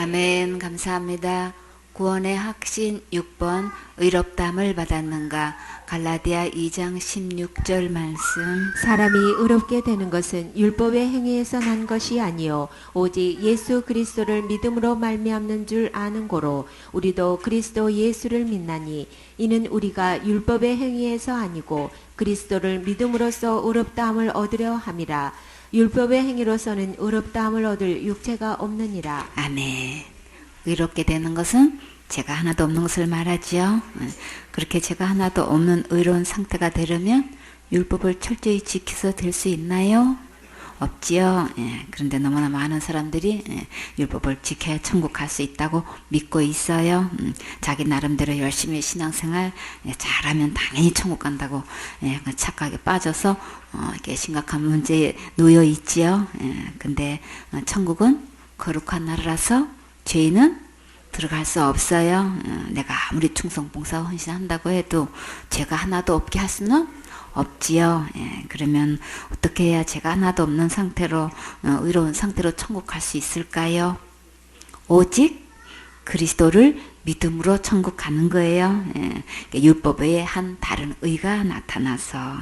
아멘. 감사합니다. 구원의 확신 6번 의롭다함을 받았는가. 갈라디아 2장 16절 말씀. 사람이 의롭게 되는 것은 율법의 행위에서 난 것이 아니요 오직 예수 그리스도를 믿음으로 말미암는 줄 아는 고로 우리도 그리스도 예수를 믿나니 이는 우리가 율법의 행위에서 아니고 그리스도를 믿음으로써 의롭다함을 얻으려 함이라. 율법의 행위로서는 의롭다함을 얻을 육체가 없느니라. 아멘. 의롭게 되는 것은 죄가 하나도 없는 것을 말하지요. 그렇게 죄가 하나도 없는 의로운 상태가 되려면 율법을 철저히 지켜서 될 수 있나요? 없지요. 그런데 너무나 많은 사람들이 율법을 지켜야 천국 갈 수 있다고 믿고 있어요. 자기 나름대로 열심히 신앙생활 잘하면 당연히 천국 간다고 착각에 빠져서 이렇게 심각한 문제에 놓여 있지요. 근데 천국은 거룩한 나라라서 죄인은 들어갈 수 없어요. 내가 아무리 충성, 봉사, 헌신한다고 해도 죄가 하나도 없게 할 수는 없지요. 그러면 어떻게 해야 죄가 하나도 없는 상태로 의로운 상태로 천국 갈 수 있을까요? 오직 그리스도를 믿음으로 천국 가는 거예요. 율법 외에 한 다른 의가 나타나서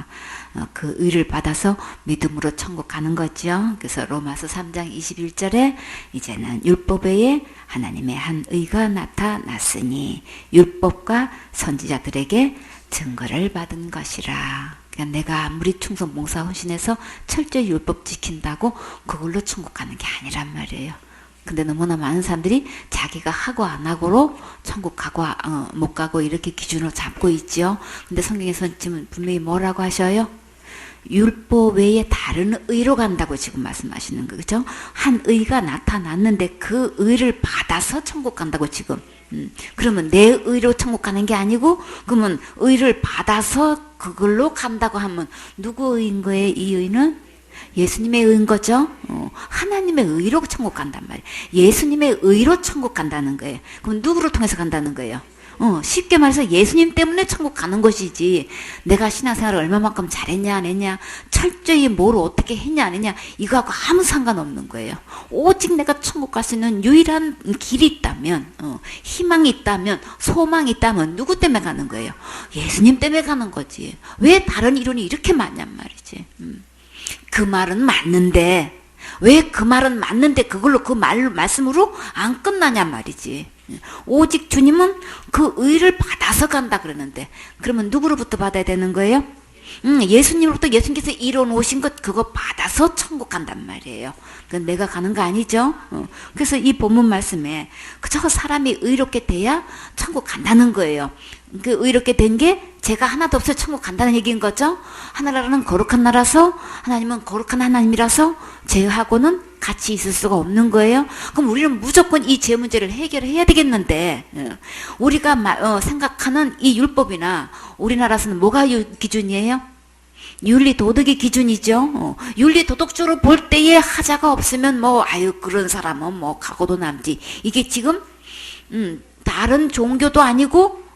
그 의를 받아서 믿음으로 천국 가는 거죠. 그래서 로마서 3장 21절에 이제는 율법 외에 하나님의 한 의가 나타났으니 율법과 선지자들에게 증거를 받은 것이라. 그러니까 내가 아무리 충성 봉사 헌신해서 철저히 율법 지킨다고 그걸로 천국 가는 게 아니란 말이에요. 근데 너무나 많은 사람들이 자기가 하고 안 하고로 천국 가고 못 가고 이렇게 기준으로 잡고 있죠. 근데 성경에서는 지금 분명히 뭐라고 하셔요? 율법 외에 다른 의로 간다고 지금 말씀하시는 거죠. 한 의가 나타났는데 그 의를 받아서 천국 간다고 지금. 그러면 내 의로 천국 가는 게 아니고 그러면 의를 받아서 그걸로 간다고 하면 누구 의인 거예요? 이 의는? 예수님의 의인 거죠. 하나님의 의로 천국 간단 말이에요. 예수님의 의로 천국 간다는 거예요. 그럼 누구를 통해서 간다는 거예요? 쉽게 말해서 예수님 때문에 천국 가는 것이지 내가 신앙생활을 얼마만큼 잘했냐 안 했냐 철저히 뭘 어떻게 했냐 안 했냐 이거하고 아무 상관없는 거예요. 오직 내가 천국 갈 수 있는 유일한 길이 있다면 희망이 있다면 소망이 있다면 누구 때문에 가는 거예요? 예수님 때문에 가는 거지. 왜 다른 이론이 이렇게 많냔 말이지. 그 말은 맞는데 왜 그 말은 맞는데 그걸로 그 말씀으로 안 끝나냔 말이지. 오직 주님은 그 의를 받아서 간다 그러는데 그러면 누구로부터 받아야 되는 거예요? 예수님으로부터 예수님께서 이뤄놓으신 것 그거 받아서 천국 간단 말이에요. 그건 내가 가는 거 아니죠. 그래서 이 본문 말씀에 그저 사람이 의롭게 돼야 천국 간다는 거예요. 그 의롭게 된 게 죄가 하나도 없어 천국 간다는 얘기인 거죠. 하나라는 거룩한 나라서 하나님은 거룩한 하나님이라서 죄하고는 같이 있을 수가 없는 거예요. 그럼 우리는 무조건 이 죄 문제를 해결해야 되겠는데 우리가 생각하는 이 율법이나 우리나라에서는 뭐가 기준이에요? 윤리 도덕이 기준이죠. 윤리 도덕적으로 볼 때에 하자가 없으면 그런 사람은 가고도 남지. 이게 지금 다른 종교도 아니고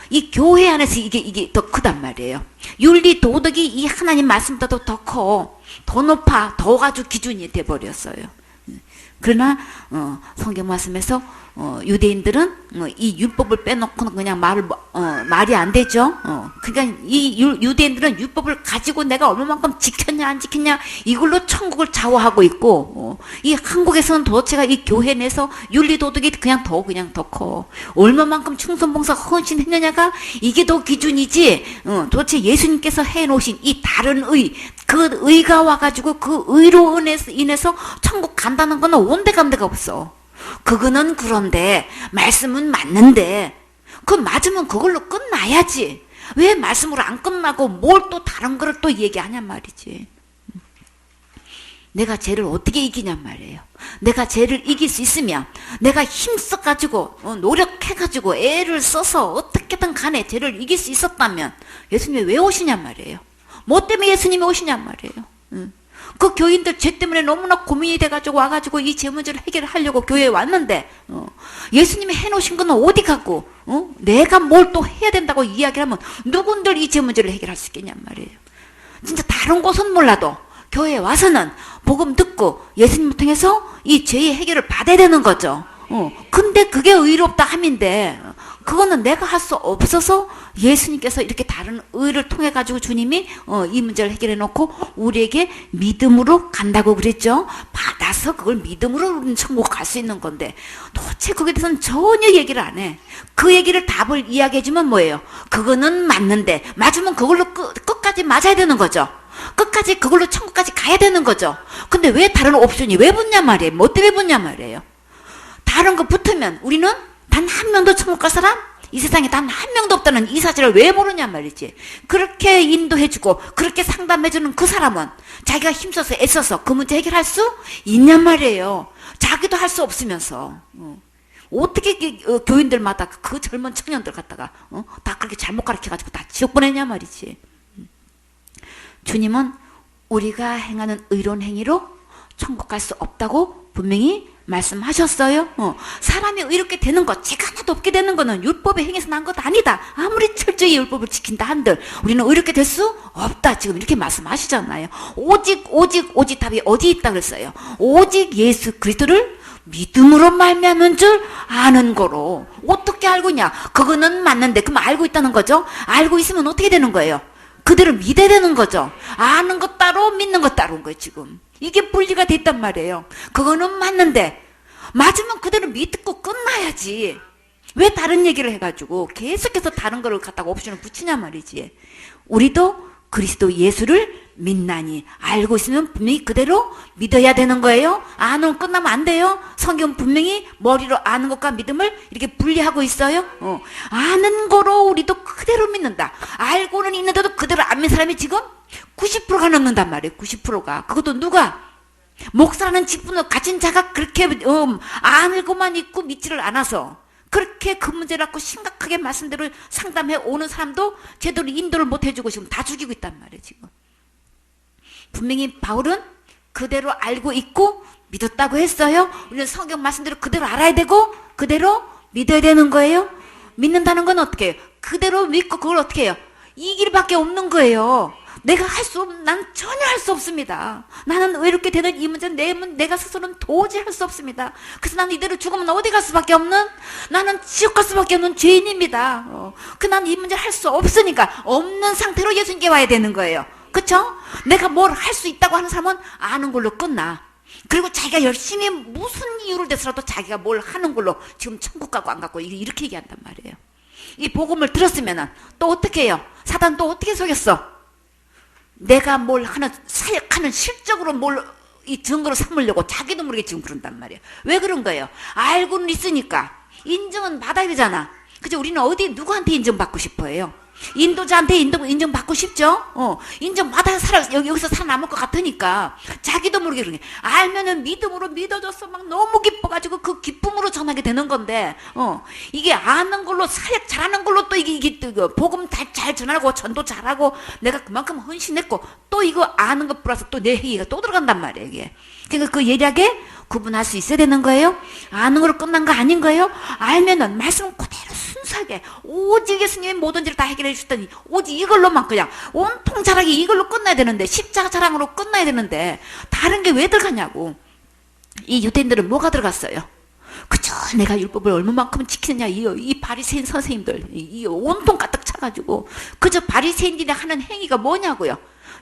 이 교회 안에서 이게 더 크단 말이에요. 윤리 도덕이 이 하나님 말씀보다도 더 커, 더 높아, 더 아주 기준이 돼버렸어요. 그러나 성경 말씀에서 유대인들은 이 율법을 빼놓고는 그냥 말이 안 되죠. 그러니까 이 유대인들은 율법을 가지고 내가 얼마만큼 지켰냐 안 지켰냐 이걸로 천국을 좌우하고 있고 이 한국에서는 도대체가 이 교회 내에서 윤리 도덕이 그냥 더 커. 얼마만큼 충성봉사 헌신했느냐가 이게 더 기준이지. 도대체 예수님께서 해놓으신 이 다른 의, 그 의가 와가지고 그 의로 인해서 천국 간다는 거는 온데간데가 없어. 그거는 그런데 말씀은 맞는데 그 맞으면 그걸로 끝나야지. 왜 말씀으로 안 끝나고 뭘 또 다른 거를 또 얘기하냔 말이지. 내가 죄를 어떻게 이기냔 말이에요. 내가 죄를 이길 수 있으면 내가 힘써가지고 노력해가지고 애를 써서 어떻게든 간에 죄를 이길 수 있었다면 예수님이 왜 오시냔 말이에요. 뭐 때문에 예수님이 오시냔 말이에요. 그 교인들 죄 때문에 너무나 고민이 돼가지고 와가지고 이 죄 문제를 해결하려고 교회에 왔는데 예수님이 해놓으신 거는 어디 가고 내가 뭘 또 해야 된다고 이야기를 하면 누군들 이 죄 문제를 해결할 수 있겠냔 말이에요. 진짜 다른 곳은 몰라도 교회에 와서는 복음 듣고 예수님을 통해서 이 죄의 해결을 받아야 되는 거죠. 근데 그게 의롭다 함인데 그거는 내가 할 수 없어서 예수님께서 이렇게 다른 의를 통해 가지고 주님이 이 문제를 해결해 놓고 우리에게 믿음으로 간다고 그랬죠. 받아서 그걸 믿음으로 우리는 천국 갈 수 있는 건데 도대체 거기에 대해서는 전혀 얘기를 안 해. 그 얘기를 답을 이야기해 주면 뭐예요? 그거는 맞는데 맞으면 그걸로 끝까지 맞아야 되는 거죠. 끝까지 그걸로 천국까지 가야 되는 거죠. 근데 왜 다른 옵션이 왜 붙냐 말이에요. 뭐 때문에 붙냐 말이에요. 다른 거 붙으면 우리는 단 한 명도 천국 갈 사람? 이 세상에 단 한 명도 없다는 이 사실을 왜 모르냐 말이지. 그렇게 인도해주고 그렇게 상담해주는 그 사람은 자기가 힘써서 애써서 그 문제 해결할 수 있냔 말이에요. 자기도 할 수 없으면서. 어떻게 교인들마다 그 젊은 청년들 갖다가 다 그렇게 잘못 가르쳐가지고 다 지옥 보내냐 말이지. 주님은 우리가 행하는 의로운 행위로 천국 갈 수 없다고 분명히 말씀하셨어요. 사람이 의롭게 되는 것, 죄가 하나도 없게 되는 거는 율법의 행위에서 난 것 아니다. 아무리 철저히 율법을 지킨다 한들 우리는 의롭게 될 수 없다. 지금 이렇게 말씀하시잖아요. 오직 답이 어디 있다 그랬어요. 오직 예수 그리스도를 믿음으로 말미암은 줄 아는 거로. 어떻게 알고냐? 그거는 맞는데 그럼 알고 있다는 거죠. 알고 있으면 어떻게 되는 거예요? 그대로 믿어야 되는 거죠. 아는 것 따로 믿는 것 따로인 거예요 지금. 이게 분리가 됐단 말이에요. 그거는 맞는데 맞으면 그대로 믿고 끝나야지. 왜 다른 얘기를 해가지고 계속해서 다른 거를 갖다가 옵션을 붙이냐 말이지. 우리도 그리스도 예수를 믿나니 알고 있으면 분명히 그대로 믿어야 되는 거예요. 아는 끝나면 안 돼요. 성경 분명히 머리로 아는 것과 믿음을 이렇게 분리하고 있어요. 아는 거로 우리도 그대로 믿는다. 알고는 있는데도 그대로 안 믿는 사람이 지금 90%가 넘는단 말이에요. 90%가. 그것도 누가? 목사라는 직분을 가진 자가 그렇게 알고만 있고 믿지를 않아서 그렇게 그 문제를 갖고 심각하게 말씀대로 상담해 오는 사람도 제대로 인도를 못 해주고 지금 다 죽이고 있단 말이에요 지금. 분명히 바울은 그대로 알고 있고 믿었다고 했어요. 우리는 성경 말씀대로 그대로 알아야 되고 그대로 믿어야 되는 거예요. 믿는다는 건 어떻게 해요? 그대로 믿고 그걸 어떻게 해요? 이 길밖에 없는 거예요. 내가 난 전혀 할 수 없습니다. 나는 외롭게 되는 이 문제는 내가 스스로는 도저히 할 수 없습니다. 그래서 나는 이대로 죽으면 어디 갈 수밖에 없는, 나는 지옥 갈 수밖에 없는 죄인입니다. 난 이 문제를 할 수 없으니까 없는 상태로 예수님께 와야 되는 거예요. 그쵸? 내가 뭘 할 수 있다고 하는 사람은 아는 걸로 끝나. 그리고 자기가 열심히 무슨 이유를 대서라도 자기가 뭘 하는 걸로 지금 천국 가고 안 가고 이렇게 얘기한단 말이에요. 이 복음을 들었으면은 또 어떻게 해요? 사단 또 어떻게 속였어? 내가 뭘 하는 사역하는 실적으로 뭘 이 증거로 삼으려고 자기도 모르게 지금 그런단 말이에요. 왜 그런 거예요? 알고는 있으니까 인정은 받아야 되잖아. 그죠? 우리는 어디 누구한테 인정받고 싶어요? 인도자한테 인정받고 싶죠? 인정받아야 여기서 살아남을 것 같으니까 자기도 모르게 그러게. 알면은 믿음으로 믿어줘서 막 너무 기뻐가지고 그 기쁨으로 전하게 되는 건데, 이게 아는 걸로, 사역 잘하는 걸로 또 이게 복음 잘 전하고 전도 잘하고 내가 그만큼 헌신했고 또 이거 아는 것 플러스 또 내 회의가 또 들어간단 말이에요, 이게. 그러니까 그 예리하게 구분할 수 있어야 되는 거예요. 아는 걸로 끝난 거 아닌 거예요. 알면은 말씀 그대로 순수하게 오직 예수님이 모든 일을 다 해결해 주셨더니 오직 이걸로만 그냥 온통 자랑이 이걸로 끝나야 되는데, 십자가 자랑으로 끝나야 되는데 다른 게 왜 들어가냐고. 이 유대인들은 뭐가 들어갔어요? 그저 내가 율법을 얼마만큼 지키느냐, 이 바리새인 선생님들 이 온통 가득 차가지고 그저 바리새인들이 하는 행위가 뭐냐고요.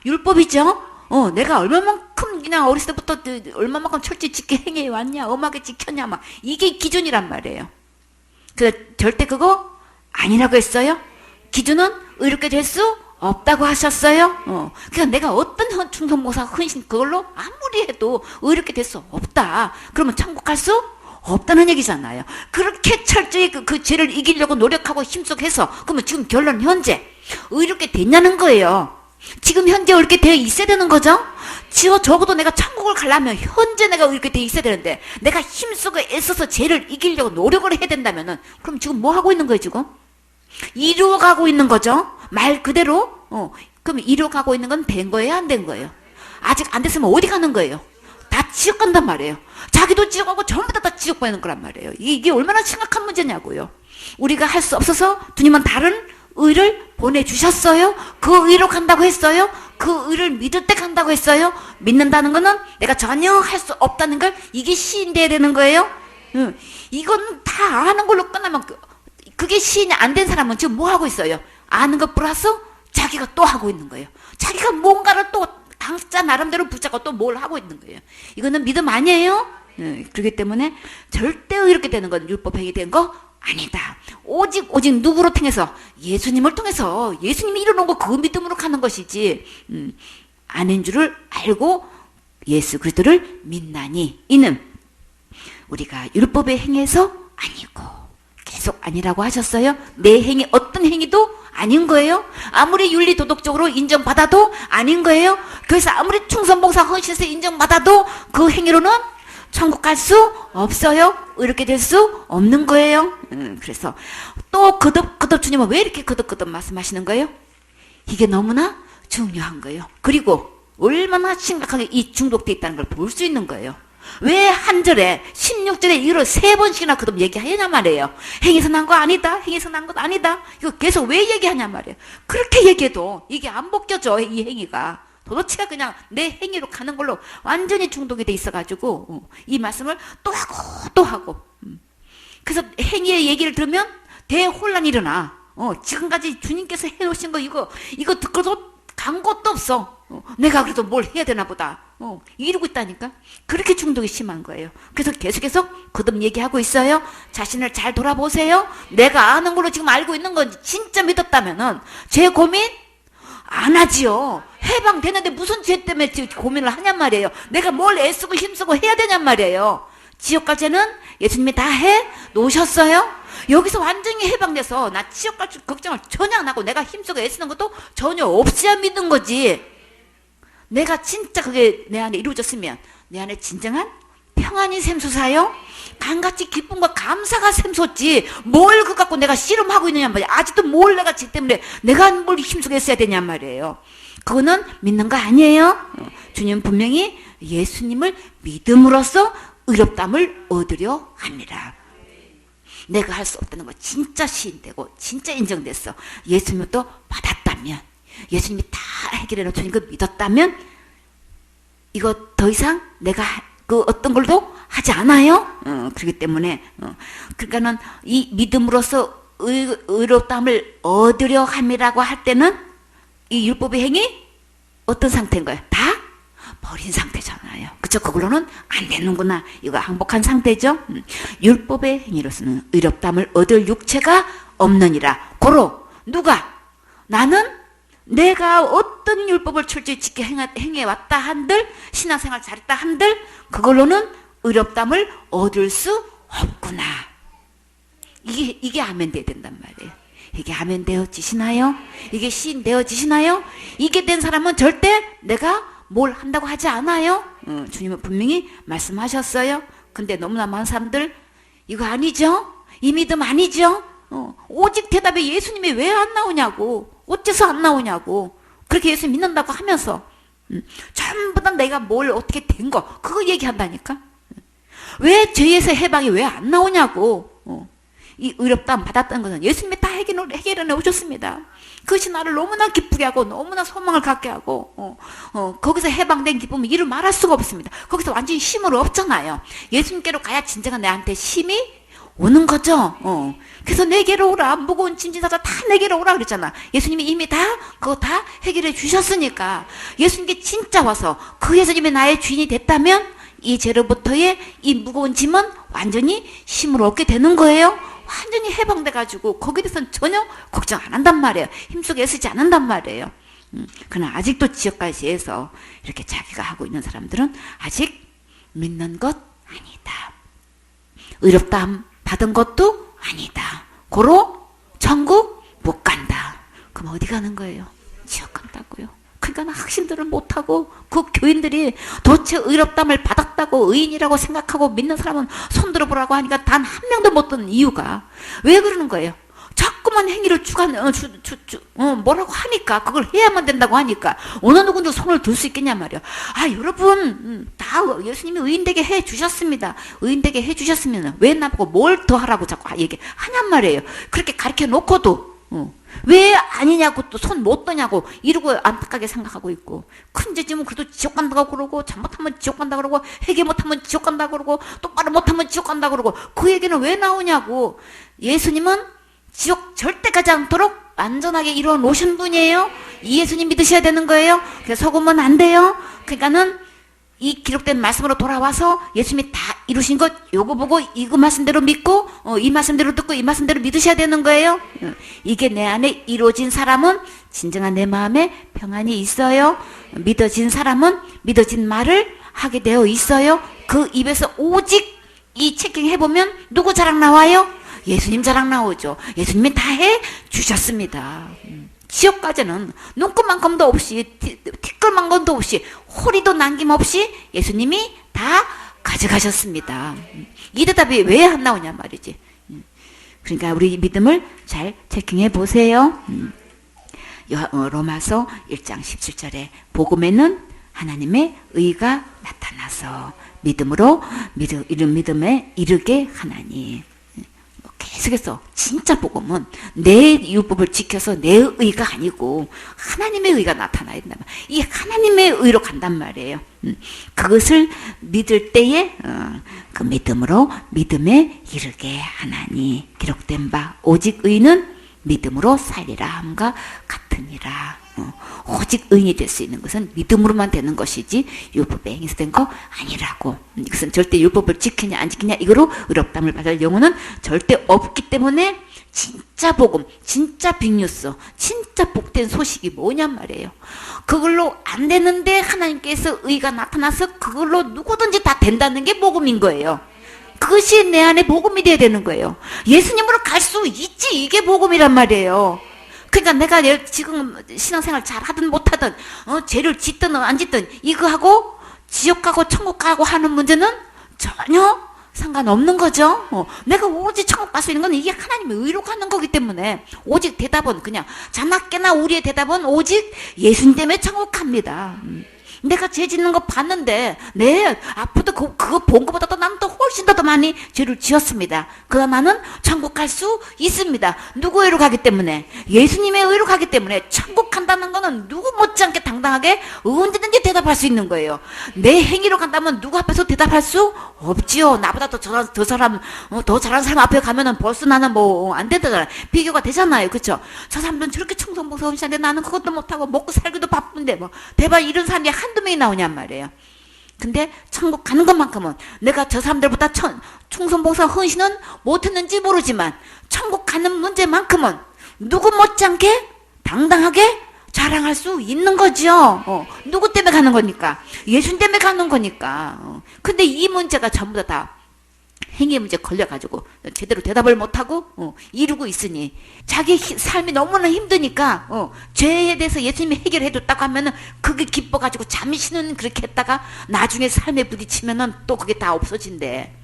율법이죠. 내가 얼마만큼 그냥 어렸을 때부터 얼마만큼 철저히 지켜 행해 왔냐, 엄하게 지켰냐, 막 이게 기준이란 말이에요. 절대 그거 아니라고 했어요. 기준은 의롭게 될 수 없다고 하셨어요. 그러니까 내가 어떤 충성모사 헌신 그걸로 아무리 해도 의롭게 될 수 없다. 그러면 천국 갈 수 없다는 얘기잖아요. 그렇게 철저히 그 죄를 이기려고 노력하고 힘써서 그러면 지금 결론 현재 의롭게 됐냐는 거예요. 지금 현재 이렇게 되어 있어야 되는 거죠? 적어도 내가 천국을 가려면 현재 내가 이렇게 되어 있어야 되는데 내가 힘쓰고 애써서 죄를 이기려고 노력을 해야 된다면은 그럼 지금 뭐 하고 있는 거예요 지금? 이루어가고 있는 거죠? 말 그대로? 그럼 이루어가고 있는 건 된 거예요 안 된 거예요? 아직 안 됐으면 어디 가는 거예요? 다 지옥 간단 말이에요. 자기도 지옥 가고 전부 다 지옥 가는 거란 말이에요. 이게 얼마나 심각한 문제냐고요. 우리가 할 수 없어서 주님은 다른 의를 보내주셨어요. 그 의로 간다고 했어요. 그 의를 믿을 때 간다고 했어요. 믿는다는 거는 내가 전혀 할 수 없다는 걸 이게 시인돼야 되는 거예요. 이건 다 아는 걸로 끝나면 그게 시인이 안 된 사람은 지금 뭐 하고 있어요? 아는 것 플러스 자기가 또 하고 있는 거예요. 자기가 뭔가를 또 각자 나름대로 붙잡고 또 뭘 하고 있는 거예요. 이거는 믿음 아니에요? 그렇기 때문에 절대 이렇게 되는 건 율법행위 된 거 아니다. 오직 누구로 통해서? 예수님을 통해서. 예수님이 이뤄놓은 거 그 믿음으로 가는 것이지. 아닌 줄을 알고 예수 그리스도를 믿나니 이는 우리가 율법의 행위에서 아니고, 계속 아니라고 하셨어요. 내 행위 어떤 행위도 아닌 거예요. 아무리 윤리 도덕적으로 인정받아도 아닌 거예요. 그래서 아무리 충성봉사 헌신해서 인정받아도 그 행위로는 천국 갈 수 없어요. 이렇게 될 수 없는 거예요. 그래서 또 거듭 주님은 왜 이렇게 거듭 말씀하시는 거예요? 이게 너무나 중요한 거예요. 그리고 얼마나 심각하게 이 중독돼 있다는 걸 볼 수 있는 거예요. 왜 한 절에 16절에 이걸 3번씩이나 거듭 얘기하냐 말이에요. 행위에서 난 거 아니다. 행위에서 난 것 아니다. 이거 계속 왜 얘기하냐 말이에요. 그렇게 얘기해도 이게 안 벗겨져. 이 행위가 도대체가 그냥 내 행위로 가는 걸로 완전히 중독이 돼 있어가지고 이 말씀을 또 하고 또 하고. 그래서 행위의 얘기를 들으면 대혼란이 일어나. 지금까지 주님께서 해놓으신 거 이거 듣고도 간 것도 없어. 내가 그래도 뭘 해야 되나 보다. 이러고 있다니까. 그렇게 중독이 심한 거예요. 그래서 계속해서 거듭 얘기하고 있어요. 자신을 잘 돌아보세요. 내가 아는 걸로 지금 알고 있는 건 진짜 믿었다면은 제 고민 안 하지요. 해방되는데 무슨 죄 때문에 고민을 하냔 말이에요. 내가 뭘 애쓰고 힘쓰고 해야 되냔 말이에요. 지옥 갈 죄는 예수님이 다 해 놓으셨어요. 여기서 완전히 해방돼서 나 지옥 갈 걱정을 전혀 안 하고 내가 힘쓰고 애쓰는 것도 전혀 없어야 믿는 거지. 내가 진짜 그게 내 안에 이루어졌으면 내 안에 진정한 평안이 샘솟아요. 강같이 기쁨과 감사가 샘솟지. 뭘 그거 갖고 내가 씨름하고 있느냐 말이야. 아직도 뭘 내가 지 때문에 내가 뭘 힘쓰고 했어야 되냐 말이에요. 그거는 믿는 거 아니에요. 주님 분명히 예수님을 믿음으로써 의롭다함을 얻으려 합니다. 내가 할 수 없다는 거 진짜 시인되고 진짜 인정됐어. 예수님을 또 받았다면, 예수님이 다 해결해 놓으신 걸 믿었다면 이거 더 이상 내가 그 어떤 걸도 하지 않아요. 그렇기 때문에 그러니까는 이 믿음으로써 의롭다함을 얻으려 함이라고 할 때는 이 율법의 행위 어떤 상태인 거예요? 다 버린 상태잖아요. 그쵸? 그걸로는 안 되는구나. 이거 항복한 상태죠. 율법의 행위로서는 의롭다함을 얻을 육체가 없느니라. 고로 누가? 나는 내가 어떤 율법을 철저히 지켜 행해왔다 한들, 신앙생활 잘했다 한들 그걸로는 의롭다함을 얻을 수 없구나. 이게 아멘돼야 된단 말이에요. 이게 아멘되어지시나요? 이게 시인되어지시나요? 이게 된 사람은 절대 내가 뭘 한다고 하지 않아요. 주님은 분명히 말씀하셨어요. 근데 너무나 많은 사람들 이거 아니죠? 이 믿음 아니죠? 오직 대답에 예수님이 왜 안 나오냐고, 어째서 안 나오냐고, 그렇게 예수 믿는다고 하면서 전부 다 내가 뭘 어떻게 된 거 그거 얘기한다니까. 왜 죄에서 해방이 왜 안 나오냐고. 이 의롭다함 받았다는 것은 예수님이 다 해결해 오셨습니다. 그것이 나를 너무나 기쁘게 하고 너무나 소망을 갖게 하고 거기서 해방된 기쁨은 이루 말할 수가 없습니다. 거기서 완전히 힘으로 없잖아요. 예수님께로 가야 진정한 내한테 힘이 오는 거죠. 그래서 내게로 오라. 무거운 짐진 사자 다 내게로 오라 그랬잖아. 예수님이 이미 그거 다 해결해 주셨으니까. 예수님께 진짜 와서 그 예수님이 나의 주인이 됐다면 이 죄로부터의 이 무거운 짐은 완전히 힘을 얻게 되는 거예요. 완전히 해방돼가지고 거기에 대해서는 전혀 걱정 안 한단 말이에요. 힘쓰게 애쓰지 않는단 말이에요. 그러나 아직도 지역까지에서 이렇게 자기가 하고 있는 사람들은 아직 믿는 것 아니다. 의롭다함 받은 것도 아니다. 고로 천국 못 간다. 그럼 어디 가는 거예요? 지옥 간다고요. 그러니까 학신들을 못하고 그 교인들이 도대체 의롭다함을 받았다고 의인이라고 생각하고 믿는 사람은 손들어 보라고 하니까 단 한 명도 못 듣는 이유가 왜 그러는 거예요? 자꾸만 행위를 뭐라고 하니까 그걸 해야만 된다고 하니까 어느 누구도 손을 들 수 있겠냐 말이야. 여러분 다 예수님이 의인되게 해주셨습니다. 의인되게 해주셨으면 왜 나보고 뭘 더 하라고 자꾸 얘기하냔 말이에요. 그렇게 가르쳐 놓고도 왜 아니냐고 또 손 못 떠냐고 이러고 안타깝게 생각하고 있고, 큰 죄지면 그래도 지옥 간다고 그러고, 잘못하면 지옥 간다 그러고, 회개 못하면 지옥 간다 그러고, 똑바로 못하면 지옥 간다 그러고, 그 얘기는 왜 나오냐고. 예수님은 지옥 절대 가지 않도록 안전하게 이루어 놓으신 분이에요. 이 예수님 믿으셔야 되는 거예요. 그래서 속으면 안 돼요. 그러니까는 이 기록된 말씀으로 돌아와서 예수님이 다 이루신 것 요거 보고 이거 말씀대로 믿고 이 말씀대로 듣고 이 말씀대로 믿으셔야 되는 거예요. 이게 내 안에 이루어진 사람은 진정한 내 마음에 평안이 있어요. 믿어진 사람은 믿어진 말을 하게 되어 있어요. 그 입에서 오직 이 체킹 해보면 누구 자랑 나와요? 예수님 자랑 나오죠. 예수님이 다 해주셨습니다. 지옥까지는 눈곱만큼도 없이 티끌만큼도 없이 호리도 남김없이 예수님이 다 가져가셨습니다. 이 대답이 왜 안 나오냐 말이지. 그러니까 우리 믿음을 잘 체킹해 보세요. 로마서 1장 17절에 복음에는 하나님의 의가 나타나서 믿음으로 믿음에 이르게 하나니. 계속해서 진짜 복음은 내 율법을 지켜서 내 의가 아니고 하나님의 의가 나타나야 된다. 이 하나님의 의로 간단 말이에요. 그것을 믿을 때에 그 믿음으로 믿음에 이르게 하나니 기록된 바 오직 의는 믿음으로 살리라 함과 같으니라. 오직 의인이 될 수 있는 것은 믿음으로만 되는 것이지 율법에 행해서 된 거 아니라고. 이것은 절대 율법을 지키냐 안 지키냐 이거로 의롭다함을 받을 영혼은 절대 없기 때문에 진짜 복음, 진짜 빅뉴스, 진짜 복된 소식이 뭐냔 말이에요. 그걸로 안 되는데 하나님께서 의가 나타나서 그걸로 누구든지 다 된다는 게 복음인 거예요. 그것이 내 안에 복음이 돼야 되는 거예요. 예수님으로 갈 수 있지, 이게 복음이란 말이에요. 그러니까 내가 지금 신앙생활 잘 하든 못하든 죄를 짓든 안 짓든 이거 하고 지옥 가고 천국 가고 하는 문제는 전혀 상관없는 거죠. 내가 오직 천국 갈 수 있는 건 이게 하나님의 의로 가는 거기 때문에 오직 대답은 그냥 자나깨나 우리의 대답은 오직 예수님 때문에 천국 갑니다. 내가 죄 짓는 거 봤는데 앞으로도 그거 본 것보다도 나는 또 훨씬 더 많이 죄를 지었습니다. 그러나 나는 천국 갈 수 있습니다. 누구 의로 가기 때문에? 예수님의 의로 가기 때문에 천국 간다는 거는 누구 못지않게 당당하게 언제든지 대답할 수 있는 거예요. 내 행위로 간다면 누구 앞에서 대답할 수 없지요. 나보다 더 잘한 사람 앞에 가면은 벌써 나는 뭐 안 되잖아요. 비교가 되잖아요. 그렇죠? 저 사람들은 저렇게 청성복사 음식인데 나는 그것도 못하고 먹고 살기도 바쁜데 뭐 대박 이런 사람이 한두 명이 나오냔 말이에요. 근데 천국 가는 것만큼은 내가 저 사람들보다 충성봉사 헌신은 못했는지 모르지만 천국 가는 문제만큼은 누구 못지않게 당당하게 자랑할 수 있는 거죠. 누구 때문에 가는 거니까? 예수님 때문에 가는 거니까. 근데 이 문제가 전부 다 행위 문제 걸려가지고 제대로 대답을 못하고 이루고 있으니 자기 삶이 너무나 힘드니까 죄에 대해서 예수님이 해결해줬다고 하면은 그게 기뻐가지고 잠시는 그렇게 했다가 나중에 삶에 부딪히면은 또 그게 다 없어진대.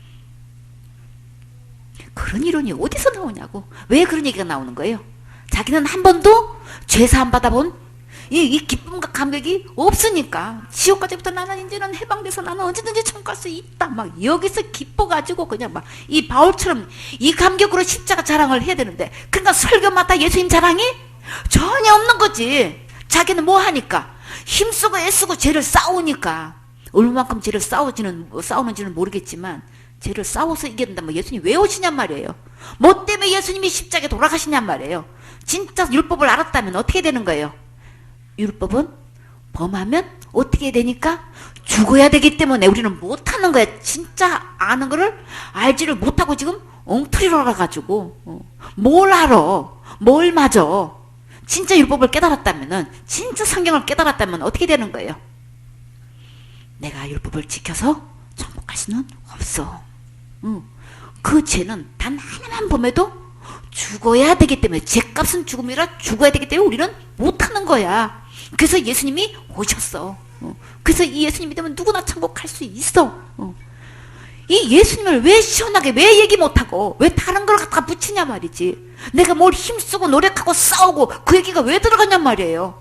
그런 이론이 어디서 나오냐고. 왜 그런 얘기가 나오는 거예요? 자기는 한 번도 죄사함 받아본 이 기쁨과 감격이 없으니까 지옥까지부터 나는 이제는 해방돼서 나는 언제든지 천국 갈 수 있다 막 여기서 기뻐가지고 그냥 막 이 바울처럼 이 감격으로 십자가 자랑을 해야 되는데 그러니까 설교마다 예수님 자랑이 전혀 없는 거지. 자기는 뭐 하니까 힘쓰고 애쓰고 죄를 싸우니까 얼마만큼 죄를 싸우는지는 모르겠지만 죄를 싸워서 이겼는데 뭐 예수님 왜 오시냔 말이에요. 뭐 때문에 예수님이 십자가에 돌아가시냔 말이에요. 진짜 율법을 알았다면 어떻게 되는 거예요? 율법은 범하면 어떻게 되니까 죽어야 되기 때문에 우리는 못하는 거야. 진짜 아는 거를 알지를 못하고 지금 엉터리로 알아가지고 뭘 알아? 뭘 맞아? 진짜 율법을 깨달았다면은 진짜 성경을 깨달았다면 어떻게 되는 거예요? 내가 율법을 지켜서 천국 갈 수는 없어. 그 죄는 단 하나만 범해도 죽어야 되기 때문에 죄값은 죽음이라 죽어야 되기 때문에 우리는 못하는 거야. 그래서 예수님이 오셨어. 그래서 이 예수님 믿으면 누구나 천국 갈 수 있어. 이 예수님을 왜 시원하게 왜 얘기 못하고 왜 다른 걸 갖다 붙이냐 말이지. 내가 뭘 힘쓰고 노력하고 싸우고 그 얘기가 왜 들어가냔 말이에요.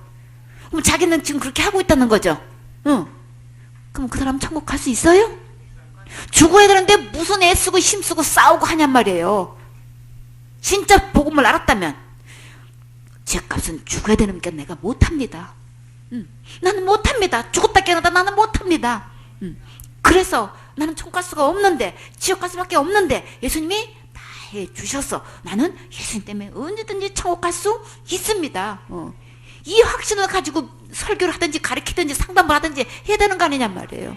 그럼 자기는 지금 그렇게 하고 있다는 거죠. 그럼 그 사람 천국 갈 수 있어요? 죽어야 되는데 무슨 애쓰고 힘쓰고 싸우고 하냔 말이에요. 진짜 복음을 알았다면 죄값은 죽어야 되니까 내가 못합니다. 나는 못합니다. 죽었다 깨어나다 나는 못합니다. 그래서 나는 천국 갈 수가 없는데, 지옥 갈 수밖에 없는데 예수님이 다 해주셔서 나는 예수님 때문에 언제든지 천국 갈 수 있습니다. 이 확신을 가지고 설교를 하든지 가르치든지 상담을 하든지 해야 되는 거 아니냔 말이에요.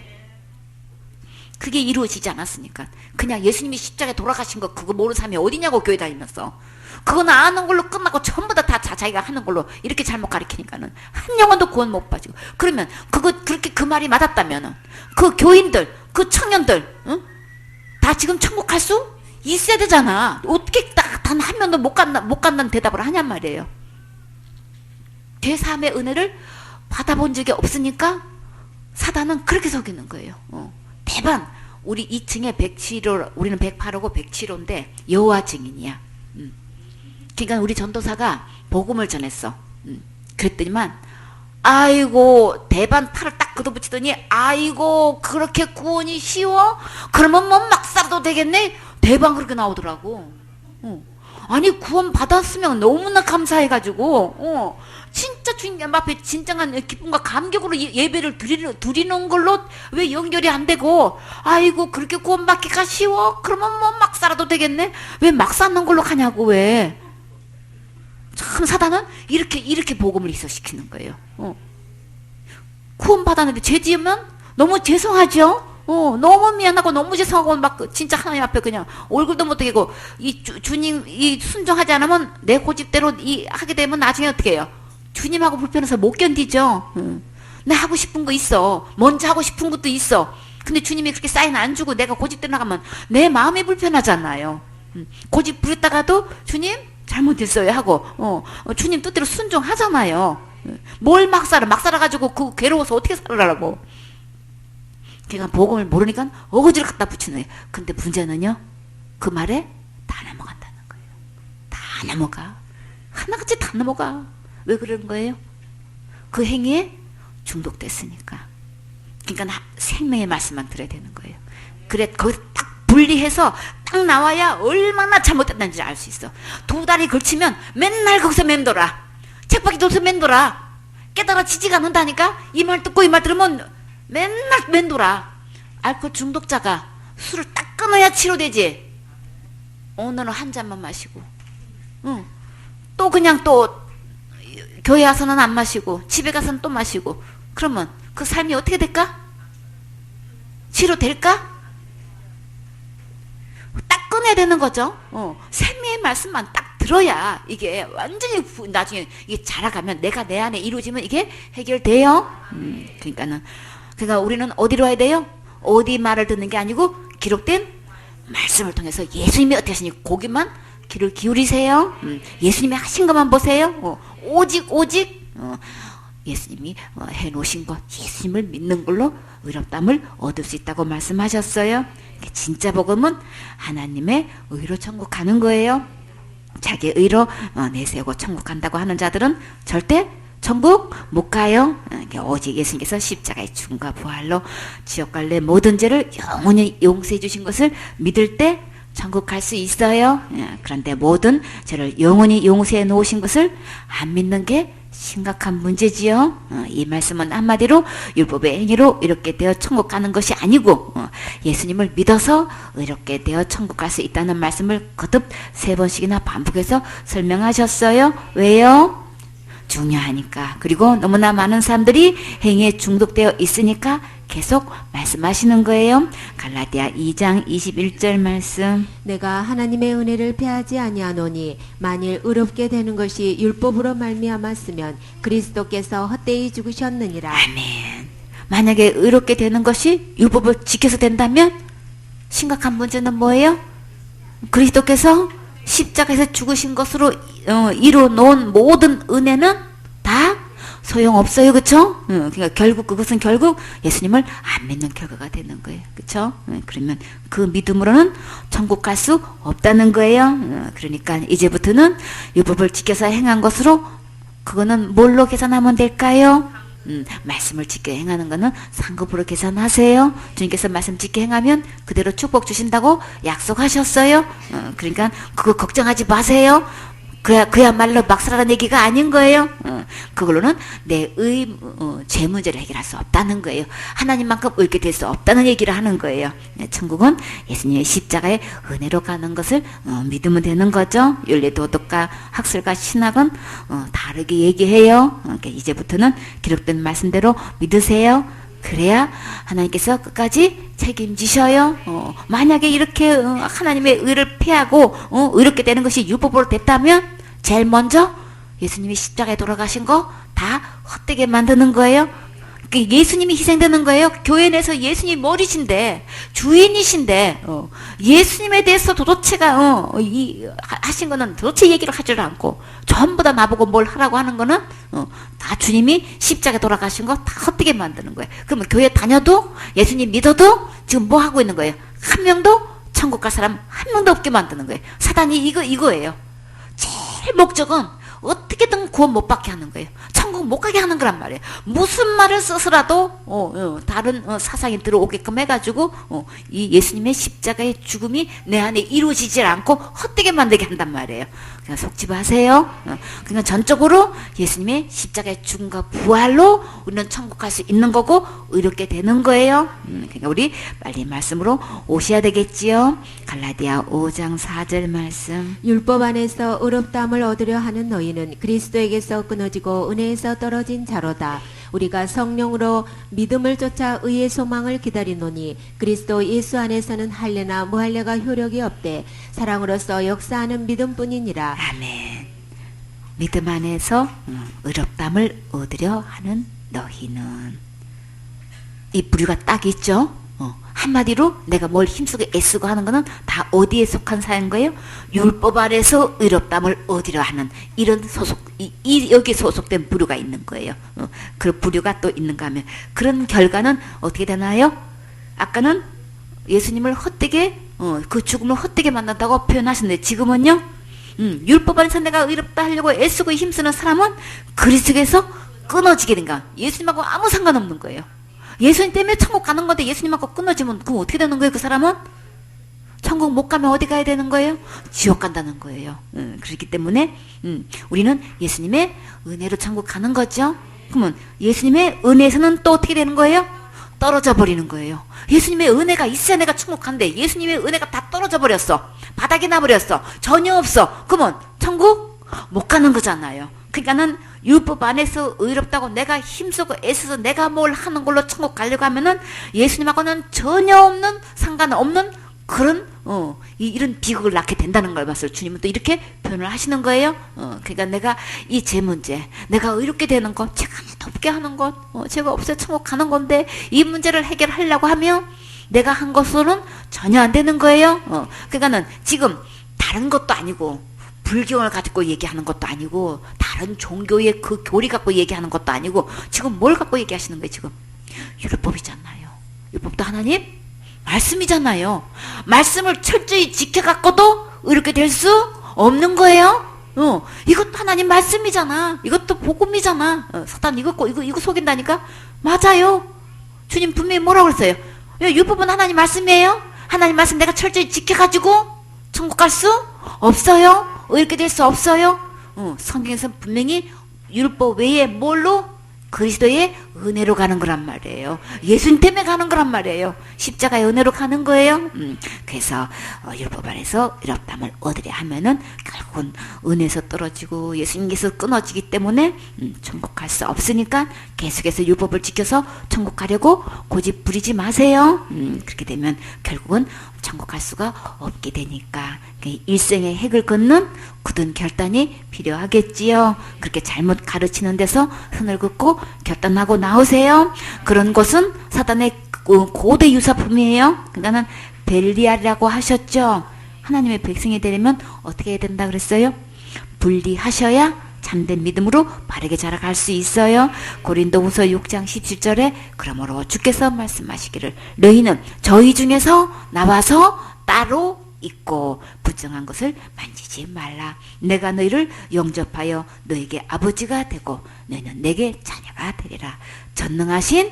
그게 이루어지지 않았으니까. 그냥 예수님이 십자가에 돌아가신 거 그거 모르는 사람이 어디냐고 교회 다니면서. 그거는 아는 걸로 끝나고 전부 다 자기가 하는 걸로 이렇게 잘못 가르치니까는 한 영혼도 구원 못 빠지고. 그러면 그렇게 그 말이 맞았다면은 그 교인들, 그 청년들, 응? 다 지금 천국 갈 수 있어야 되잖아. 어떻게 단 한 명도 못 간다는 대답을 하냔 말이에요. 죄사함의 은혜를 받아본 적이 없으니까 사단은 그렇게 속이는 거예요. 대반 우리 2층에 107호, 우리는 108호고 107호인데 여호와 증인이야. 그러니까 우리 전도사가 복음을 전했어. 그랬더니만 아이고 대반 팔을 딱 걷어붙이더니 아이고 그렇게 구원이 쉬워? 그러면 뭐 막 살아도 되겠네? 대반 그렇게 나오더라고. 아니 구원 받았으면 너무나 감사해가지고 진짜 주님 앞에 진정한 기쁨과 감격으로 예배를 드리는 걸로 왜 연결이 안 되고 아이고 그렇게 구원 받기가 쉬워? 그러면 뭐 막 살아도 되겠네? 왜 막 사는 걸로 가냐고 왜? 참 사단은 이렇게 복음을 이소시키는 거예요. 구원 받았는데 죄 지으면 너무 죄송하죠. 너무 미안하고 너무 죄송하고 막 진짜 하나님 앞에 그냥 얼굴도 못 되고 이 주님 이 순종하지 않으면 내 고집대로 하게 되면 나중에 어떻게 해요? 주님하고 불편해서 못 견디죠. 나 하고 싶은 거 있어. 먼저 하고 싶은 것도 있어. 근데 주님이 그렇게 사인 안 주고 내가 고집대로 나가면 내 마음이 불편하잖아요. 고집 부렸다가도 주님 잘못했어요 하고 주님 뜻대로 순종하잖아요. 뭘 막 살아가지고 그 괴로워서 어떻게 살아라고. 그러니까 복음을 모르니까 어거지를 갖다 붙이는 거예요. 근데 문제는요, 그 말에 다 넘어간다는 거예요. 다 넘어가. 하나같이 다 넘어가. 왜 그러는 거예요? 그 행위에 중독됐으니까. 그러니까 생명의 말씀만 들어야 되는 거예요. 그래 거기서 딱 분리해서 딱 나와야 얼마나 잘못됐는지 알 수 있어. 두 다리 걸치면 맨날 거기서 맴돌아. 책밖에 돌서 맴돌아. 깨달아지지가 않는다니까. 이 말 듣고 이 말 들으면 맨날 맴돌아. 알코올 중독자가 술을 딱 끊어야 치료되지. 오늘은 한 잔만 마시고 또 그냥 또 교회 와서는 안 마시고 집에 가서는 또 마시고 그러면 그 삶이 어떻게 될까? 치료될까? 딱 끊어야 되는 거죠. 생명의 말씀만 딱 들어야 이게 완전히 나중에 이게 자라가면 내가 내 안에 이루어지면 이게 해결돼요. 그러니까 우리는 어디로 와야 돼요? 어디 말을 듣는 게 아니고 기록된 말씀을 통해서 예수님이 어떻게 하시니 거기만 귀를 기울이세요. 예수님이 하신 것만 보세요. 오직 예수님이 해놓으신 것, 예수님을 믿는 걸로 의롭다함을 얻을 수 있다고 말씀하셨어요. 진짜 복음은 하나님의 의로 천국 가는 거예요. 자기 의로 내세우고 천국 간다고 하는 자들은 절대 천국 못 가요. 오직 예수님께서 십자가의 죽음과 부활로 지옥 갈래 모든 죄를 영원히 용서해 주신 것을 믿을 때 천국 갈 수 있어요. 그런데 모든 죄를 영원히 용서해 놓으신 것을 안 믿는 게 심각한 문제지요. 이 말씀은 한마디로 율법의 행위로 이렇게 되어 천국 가는 것이 아니고 예수님을 믿어서 이렇게 되어 천국 갈 수 있다는 말씀을 거듭 3번씩이나 반복해서 설명하셨어요. 왜요? 중요하니까. 그리고 너무나 많은 사람들이 행위에 중독되어 있으니까 계속 말씀하시는 거예요. 갈라디아 2장 21절 말씀. 내가 하나님의 은혜를 패하지 아니하노니 만일 의롭게 되는 것이 율법으로 말미암았으면 그리스도께서 헛되이 죽으셨느니라. 아멘. 만약에 의롭게 되는 것이 율법을 지켜서 된다면 심각한 문제는 뭐예요? 그리스도께서 십자가에서 죽으신 것으로 이루어 놓은 모든 은혜는 다 소용없어요. 그쵸? 그러니까 그것은 결국 예수님을 안 믿는 결과가 되는 거예요. 그쵸? 그러면 그 믿음으로는 천국 갈 수 없다는 거예요. 그러니까 이제부터는 율법을 지켜서 행한 것으로 그거는 뭘로 계산하면 될까요? 말씀을 지켜 행하는 거는 상급으로 계산하세요. 주님께서 말씀 지켜 행하면 그대로 축복 주신다고 약속하셨어요. 그러니까 그거 걱정하지 마세요. 그야말로 막 살아라는 얘기가 아닌 거예요. 그걸로는 제 문제를 해결할 수 없다는 거예요. 하나님만큼 의롭게 될 수 없다는 얘기를 하는 거예요. 천국은 예수님의 십자가의 은혜로 가는 것을 믿으면 되는 거죠. 윤리도덕과 학설과 신학은 다르게 얘기해요. 그러니까 이제부터는 기록된 말씀대로 믿으세요. 그래야 하나님께서 끝까지 책임지셔요. 만약에 이렇게 하나님의 의를 피하고 의롭게 되는 것이 율법으로 됐다면 제일 먼저 예수님이 십자가에 돌아가신 거 다 헛되게 만드는 거예요. 예수님이 희생되는 거예요. 교회 내에서 예수님이 머리신데 주인이신데 예수님에 대해서 도대체가 하신 거는 도대체 얘기를 하질 않고 전부 다 나보고 뭘 하라고 하는 거는 다 주님이 십자가에 돌아가신 거 다 헛되게 만드는 거예요. 그러면 교회 다녀도 예수님 믿어도 지금 뭐 하고 있는 거예요? 한 명도 천국 갈 사람 한 명도 없게 만드는 거예요. 사단이 이거예요. 제일 목적은 어떻게든 구원 못 받게 하는 거예요. 천국 못 가게 하는 거란 말이에요. 무슨 말을 써서라도 다른 사상이 들어오게끔 해가지고 이 예수님의 십자가의 죽음이 내 안에 이루어지질 않고 헛되게 만들게 한단 말이에요. 그냥 속지 마세요. 그러니까 전적으로 예수님의 십자가의 죽음과 부활로 우리는 천국 갈 수 있는 거고 의롭게 되는 거예요. 그러니까 우리 빨리 말씀으로 오셔야 되겠지요. 갈라디아 5장 4절 말씀. 율법 안에서 의롭다함을 얻으려 하는 너희는 그리스도에게서 끊어지고 은혜에서 떨어진 자로다. 우리가 성령으로 믿음을 쫓아 의의 소망을 기다리노니 그리스도 예수 안에서는 할례나 무할례가 효력이 없되 사랑으로서 역사하는 믿음뿐이니라. 아멘. 믿음 안에서 의롭다함을 얻으려 하는 너희는, 이 부류가 딱 있죠. 한마디로 내가 뭘 힘쓰고 애쓰고 하는 거는 다 어디에 속한 사인 거예요? 율법 아래서 의롭다함을 얻으려 하는 이런 여기 소속된 부류가 있는 거예요. 그 부류가 또 있는가 하면 그런 결과는 어떻게 되나요? 아까는 예수님을 헛되게 그 죽음을 헛되게 만든다고 표현하셨는데 지금은요, 율법 안에서 내가 의롭다 하려고 애쓰고 힘쓰는 사람은 그리스도에서 끊어지게 된가. 예수님하고 아무 상관없는 거예요. 예수님 때문에 천국 가는 건데 예수님하고 끊어지면 그럼 어떻게 되는 거예요? 그 사람은 천국 못 가면 어디 가야 되는 거예요? 지옥 간다는 거예요. 그렇기 때문에 우리는 예수님의 은혜로 천국 가는 거죠. 그러면 예수님의 은혜에서는 또 어떻게 되는 거예요? 떨어져 버리는 거예요. 예수님의 은혜가 있어야 내가 천국 간대. 예수님의 은혜가 다 떨어져 버렸어. 바닥에 나버렸어. 전혀 없어. 그러면 천국 못 가는 거잖아요. 그러니까는 율법 안에서 의롭다고 내가 힘쓰고 애써서 내가 뭘 하는 걸로 천국 가려고 하면은 예수님하고는 전혀 없는 상관없는 그런 이런 비극을 낳게 된다는 걸 봤어요. 주님은 또 이렇게 표현을 하시는 거예요. 그러니까 내가 이 제 문제, 내가 의롭게 되는 것, 제가 하나도 없게 하는 것, 제가 없어야 천국 가는 건데 이 문제를 해결하려고 하면 내가 한 것으로는 전혀 안 되는 거예요. 그러니까는 지금 다른 것도 아니고 불경을 가지고 얘기하는 것도 아니고 다른 종교의 그 교리 갖고 얘기하는 것도 아니고 지금 뭘 갖고 얘기하시는 거예요? 지금 율법이잖아요. 율법도 하나님 말씀이잖아요. 말씀을 철저히 지켜갖고도 이렇게 될 수 없는 거예요. 이것도 하나님 말씀이잖아. 이것도 복음이잖아. 사단 이거 속인다니까? 맞아요. 주님 분명히 뭐라고 그랬어요? 율법은 하나님 말씀이에요. 하나님 말씀 내가 철저히 지켜가지고 천국 갈 수 없어요. 이렇게 될 수 없어요. 성경에서 분명히 율법 외에 뭘로? 그리스도의 은혜로 가는 거란 말이에요. 예수님 때문에 가는 거란 말이에요. 십자가의 은혜로 가는 거예요. 그래서 율법 안에서 의롭다함을 얻으려 하면은 결국은 은혜에서 떨어지고 예수님께서 끊어지기 때문에 천국 갈 수 없으니까 계속해서 율법을 지켜서 천국 가려고 고집 부리지 마세요. 그렇게 되면 결국은 천국 갈 수가 없게 되니까 일생의 핵을 긋는 굳은 결단이 필요하겠지요. 그렇게 잘못 가르치는 데서 선을 긋고 결단하고 나오세요. 그런 것은 사단의 고대 유사품이에요. 그러니까는 벨리알이라고 하셨죠. 하나님의 백성이 되려면 어떻게 해야 된다 그랬어요? 분리하셔야 참된 믿음으로 바르게 자라갈 수 있어요. 고린도후서 6장 17절에 그러므로 주께서 말씀하시기를 너희는 저희 중에서 나와서 따로 있고 부정한 것을 만지지 말라. 내가 너희를 영접하여 너에게 아버지가 되고 너희는 내게 자녀가 되리라. 전능하신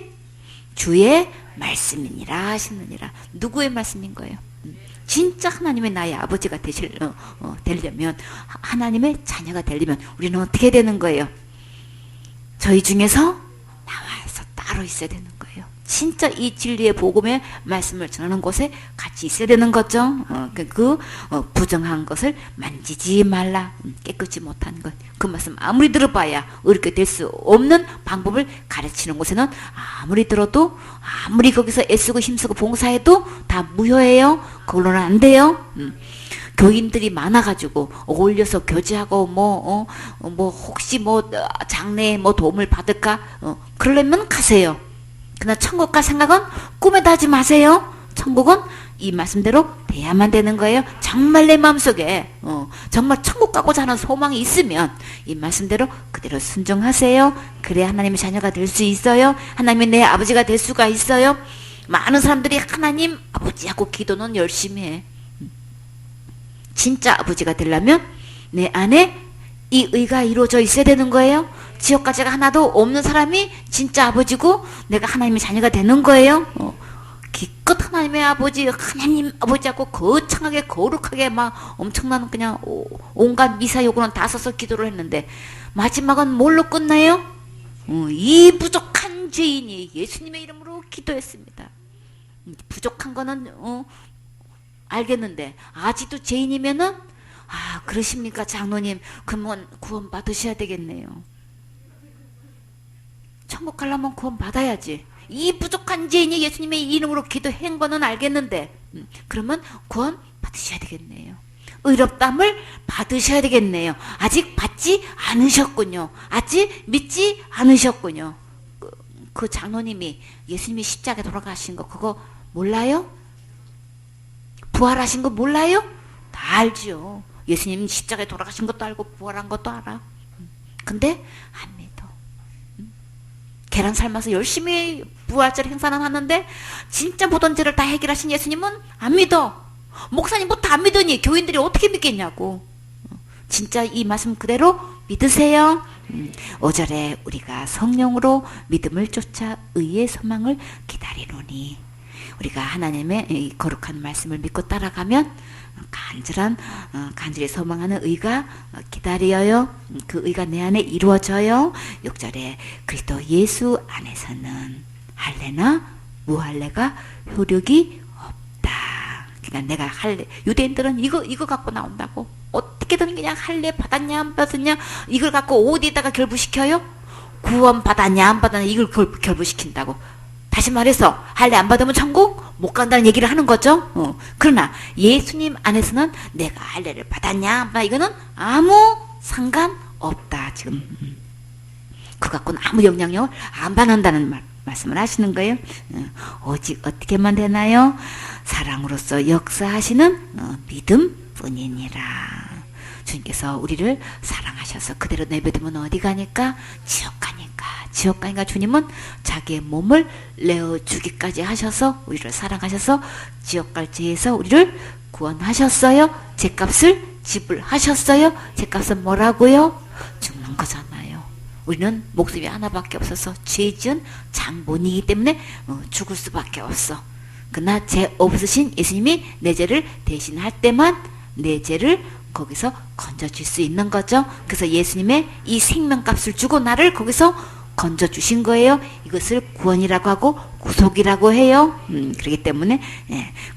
주의 말씀이니라 하시느니라. 누구의 말씀인 거예요? 진짜 하나님의 나의 아버지가 되려면, 하나님의 자녀가 되려면 우리는 어떻게 되는 거예요? 저희 중에서 나와서 따로 있어야 되는 거예요. 진짜 이 진리의 복음의 말씀을 전하는 곳에 같이 있어야 되는 거죠. 부정한 것을 만지지 말라. 깨끗이 못한 것. 그 말씀 아무리 들어봐야 의롭게 될 수 없는 방법을 가르치는 곳에는 아무리 들어도, 아무리 거기서 애쓰고 힘쓰고 봉사해도 다 무효예요. 그걸로는 안 돼요. 교인들이 많아가지고 어울려서 교제하고 혹시 장래에 도움을 받을까, 그러려면 가세요. 그러나 천국 갈 생각은 꿈에도 하지 마세요. 천국은 이 말씀대로 돼야만 되는 거예요. 정말 내 마음속에 정말 천국 가고자 하는 소망이 있으면 이 말씀대로 그대로 순종하세요. 그래야 하나님의 자녀가 될 수 있어요. 하나님의 내 아버지가 될 수가 있어요. 많은 사람들이 하나님 아버지하고 기도는 열심히 해. 진짜 아버지가 되려면 내 안에 이 의가 이루어져 있어야 되는 거예요. 지옥까지가 하나도 없는 사람이 진짜 아버지고 내가 하나님의 자녀가 되는 거예요. 기껏 하나님의 아버지, 하나님 아버지하고 거창하게 거룩하게 막 엄청난 그냥 온갖 미사 요구는 다 써서 기도를 했는데 마지막은 뭘로 끝나요? 이 부족한 죄인이 예수님의 이름으로 기도했습니다. 부족한 거는 알겠는데 아직도 죄인이면은 그러십니까 장로님? 그러면 구원 받으셔야 되겠네요. 천국 가려면 구원 받아야지. 이 부족한 죄인이 예수님의 이름으로 기도한 거는 알겠는데 그러면 구원 받으셔야 되겠네요. 의롭담을 받으셔야 되겠네요. 아직 받지 않으셨군요. 아직 믿지 않으셨군요. 그 장로님이 예수님이 십자가에 돌아가신 거 그거 몰라요? 부활하신 거 몰라요? 다 알죠. 예수님 십자가에 돌아가신 것도 알고 부활한 것도 알아. 근데 안 믿어. 계란 삶아서 열심히 부활절 행사는 하는데 진짜 모든 죄를 다 해결하신 예수님은 안 믿어. 목사님부터 안 믿으니 교인들이 어떻게 믿겠냐고. 진짜 이 말씀 그대로 믿으세요. 5절에 우리가 성령으로 믿음을 쫓아 의의 소망을 기다리노니, 우리가 하나님의 이 거룩한 말씀을 믿고 따라가면 간절히 소망하는 의가 기다려요. 그 의가 내 안에 이루어져요. 6절에 그리스도 예수 안에서는 할례나 무할례가 효력이 없다. 그러니까 내가 할례, 유대인들은 이거 갖고 나온다고. 어떻게든 그냥 할례 받았냐 안 받았냐 이걸 갖고 어디에다가 결부시켜요? 구원 받았냐 안 받았냐 이걸 결부시킨다고. 다시 말해서 할례 안 받으면 천국 못 간다는 얘기를 하는 거죠. 그러나 예수님 안에서는 내가 할례를 받았냐 안 받았냐 이거는 아무 상관없다. 지금 그 갖고는 아무 영향력을 안 받는다는 말씀을 하시는 거예요. 오직 어떻게만 되나요? 사랑으로서 역사하시는 믿음뿐이니라. 주님께서 우리를 사랑하셔서 그대로 내버리면 어디 가니까? 지옥 가니까. 지옥 가니까 주님은 자기의 몸을 내어주기까지 하셔서 우리를 사랑하셔서 지옥 갈 죄에서 우리를 구원하셨어요. 죄값을 지불하셨어요. 죄값은 뭐라고요? 죽는 거잖아요. 우리는 목숨이 하나밖에 없어서 죄 지은 장본이기 때문에 죽을 수밖에 없어. 그러나 죄 없으신 예수님이 내 죄를 대신할 때만 내 죄를 거기서 건져줄 수 있는 거죠. 그래서 예수님의 이 생명값을 주고 나를 거기서 건져주신 거예요. 이것을 구원이라고 하고 구속이라고 해요. 그렇기 때문에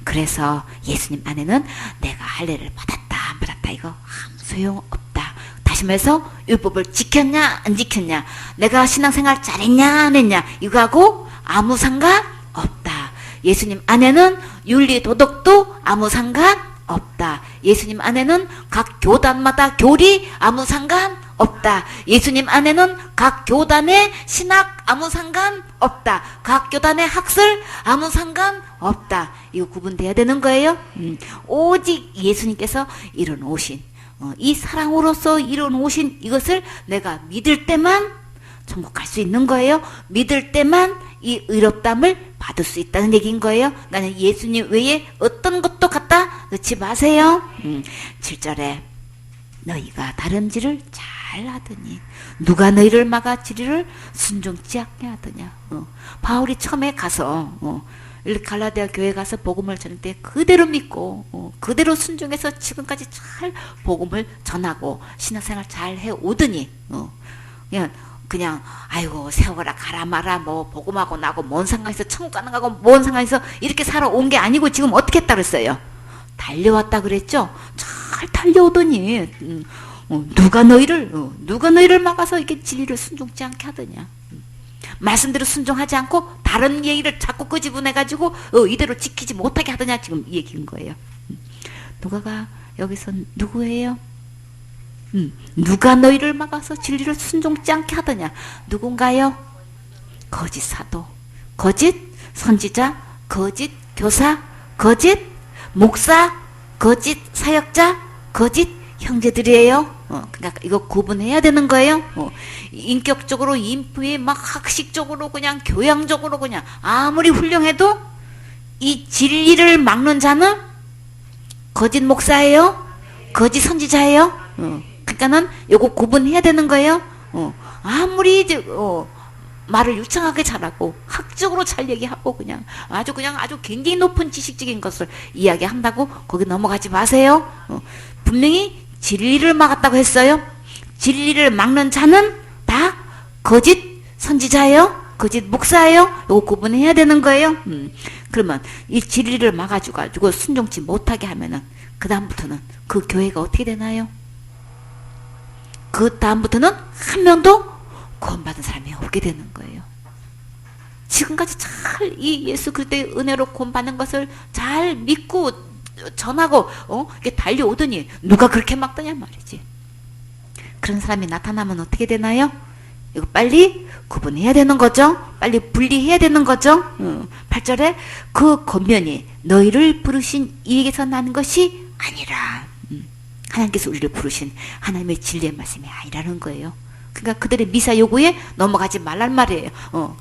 그래서 예수님 안에는 내가 할례를 받았다 안 받았다 이거 아무 소용없다. 다시 말해서 율법을 지켰냐 안 지켰냐, 내가 신앙생활 잘했냐 안 했냐 이거하고 아무 상관없다. 예수님 안에는 윤리 도덕도 아무 상관없다. 예수님 안에는 각 교단마다 교리 아무 상관없다. 예수님 안에는 각 교단의 신학 아무 상관없다. 각 교단의 학설 아무 상관없다. 이거 구분돼야 되는 거예요. 오직 예수님께서 이뤄놓으신 이 사랑으로서 이뤄놓으신 이것을 내가 믿을 때만 천국 갈 수 있는 거예요. 믿을 때만 이 의롭담을 받을 수 있다는 얘기인 거예요. 나는 예수님 외에 어떤 것도 갖다 넣지 마세요. 7절에 너희가 다름질을 잘 하더니 누가 너희를 막아 지리를 순종치 않게 하더냐. 바울이 처음에 가서 갈라디아 교회 가서 복음을 전할 때 그대로 믿고 그대로 순종해서 지금까지 잘 복음을 전하고 신앙생활 잘 해오더니 그냥 아이고 세월아 가라 마라 뭐 복음하고 나고 뭔 상관있어 천국 가는 거하고 뭔 상관있어 이렇게 살아온 게 아니고 지금 어떻게 했다 그랬어요? 달려왔다 그랬죠? 잘 달려오더니 누가 너희를 막아서 이렇게 진리를 순종치 않게 하더냐. 말씀대로 순종하지 않고 다른 얘기를 자꾸 끄집어내가지고 이대로 지키지 못하게 하더냐 지금 이 얘기인 거예요. 누가가 여기서 누구예요? 누가 너희를 막아서 진리를 순종치 않게 하더냐. 누군가요? 거짓 사도, 거짓 선지자, 거짓 교사, 거짓 목사, 거짓 사역자, 거짓 형제들이에요. 그러니까 이거 구분해야 되는 거예요. 인격적으로 인품이 막 학식적으로 그냥 교양적으로 그냥 아무리 훌륭해도 이 진리를 막는 자는 거짓 목사예요. 거짓 선지자예요. 그러니까는 요거 구분해야 되는 거예요. 아무리 말을 유창하게 잘하고 학적으로 잘 얘기하고 아주 굉장히 높은 지식적인 것을 이야기한다고 거기 넘어가지 마세요. 분명히 진리를 막았다고 했어요. 진리를 막는 자는 다 거짓 선지자예요. 거짓 목사예요. 요거 구분해야 되는 거예요. 그러면 이 진리를 막아주고 순종치 못하게 하면은 그 다음부터는 그 교회가 어떻게 되나요? 그 다음부터는 한 명도 구원받은 사람이 없게 되는 거예요. 지금까지 잘 이 예수 그리스도의 은혜로 구원받는 것을 잘 믿고 전하고 이렇게 달려오더니 누가 그렇게 막더냐 말이지. 그런 사람이 나타나면 어떻게 되나요? 이거 빨리 구분해야 되는 거죠. 빨리 분리해야 되는 거죠. 8절에 그 권면이 너희를 부르신 이에게서 난 것이 아니라 하나님께서 우리를 부르신 하나님의 진리의 말씀이 아니라는 거예요. 그러니까 그들의 미사 요구에 넘어가지 말란 말이에요.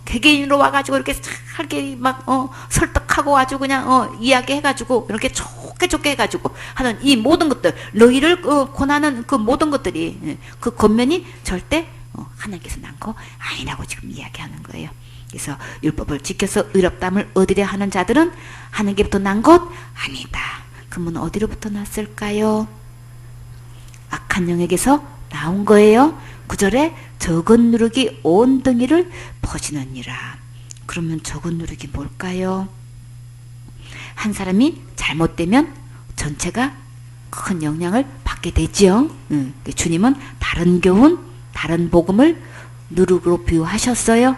개개인으로 와가지고 이렇게 잘게 막 설득하고 아주 그냥 이야기해가지고 이렇게 좋게 해가지고 하는 이 모든 것들 너희를 권하는 그 모든 것들이 그 권면이 절대 하나님께서 난 거 아니라고 지금 이야기하는 거예요. 그래서 율법을 지켜서 의롭다함을 얻으려 하는 자들은 하나님께부터 난 것 아니다. 그러면 어디로부터 났을까요? 악한 영에게서 나온 거예요. 9절에 적은 누룩이 온 덩이를 퍼지느니라. 그러면 적은 누룩이 뭘까요? 한 사람이 잘못되면 전체가 큰 영향을 받게 되지요. 주님은 다른 교훈, 다른 복음을 누룩으로 비유하셨어요.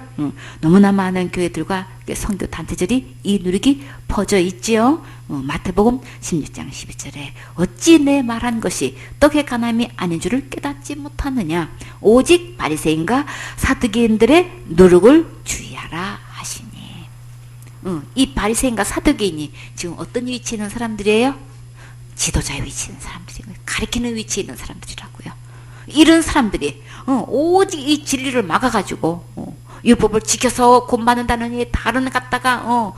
너무나 많은 교회들과 선교 단체들이 이 누룩이 퍼져 있지요. 마태복음 16장 12절에 어찌 내 말한 것이 떡의 간함이 아닌 줄을 깨닫지 못하느냐. 오직 바리새인과 사두개인들의 누룩을 주의하라 하시니. 이 바리새인과 사두개인이 지금 어떤 위치에 있는 사람들이에요? 지도자의 위치에 있는 사람들이에요. 가리키는 위치에 있는 사람들이라고요. 이런 사람들이 오직 이 진리를 막아가지고 율법을 지켜서 곤받는다는 이 다른 갖다가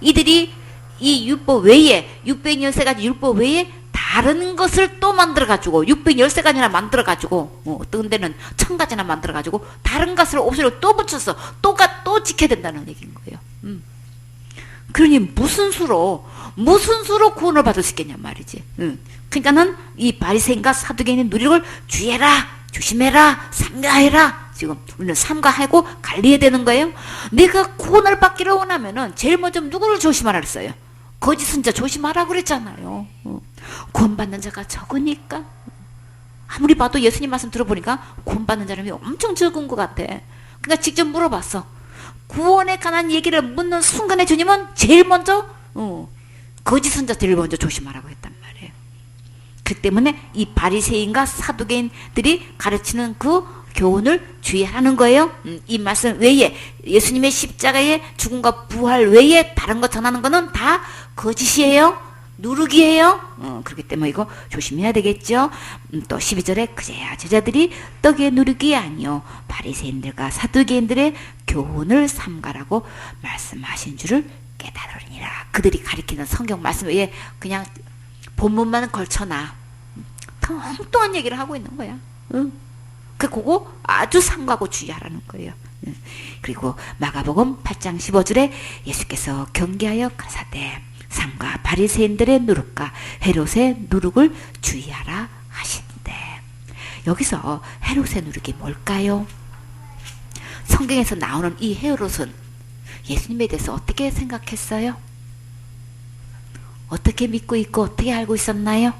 이들이 이 율법 외에 613가지 율법 외에 다른 것을 또 만들어가지고 613가지나 만들어가지고 어떤 데는 1000가지나 만들어가지고 다른 것을 옵션을 또 붙여서 또 지켜야 된다는 얘기인 거예요. 그러니 무슨 수로 구원을 받을 수 있겠냐 말이지. 그러니까는 이 바리새인과 사두개인의 누룩을 주의해라, 조심해라, 삼가해라. 지금 우리는 삼가하고 관리해야 되는 거예요. 내가 구원을 받기를 원하면은 제일 먼저 누구를 조심하라 그랬어요? 거짓 선지자 조심하라 그랬잖아요. 구원받는 자가 적으니까. 아무리 봐도 예수님 말씀 들어보니까 구원받는 사람이 엄청 적은 것 같아. 그러니까 직접 물어봤어. 구원에 관한 얘기를 묻는 순간에 주님은 제일 먼저 거짓 선지자들을 먼저 조심하라고 했단 말이에요. 그 때문에 이 바리새인과 사두개인들이 가르치는 그 교훈을 주의하는 거예요. 이 말씀 외에 예수님의 십자가의 죽음과 부활 외에 다른 거 전하는 거는 다 거짓이에요. 누룩이에요. 그렇기 때문에 이거 조심해야 되겠죠. 또 12절에 그제야 제자들이 떡의 누룩이 아니요 바리새인들과 사두개인들의 교훈을 삼가라고 말씀하신 줄을 깨달으리니라. 그들이 가리키는 성경 말씀 외에 그냥 본문만 걸쳐놔 엉뚱한 얘기를 하고 있는 거야. 그거 아주 삼가고 주의하라는 거예요. 그리고 마가복음 8장 15절에 예수께서 경계하여 가사대 삼가 바리새인들의 누룩과 헤롯의 누룩을 주의하라 하시는데, 여기서 헤롯의 누룩이 뭘까요? 성경에서 나오는 이 헤롯은 예수님에 대해서 어떻게 생각했어요? 어떻게 믿고 있고 어떻게 알고 있었나요?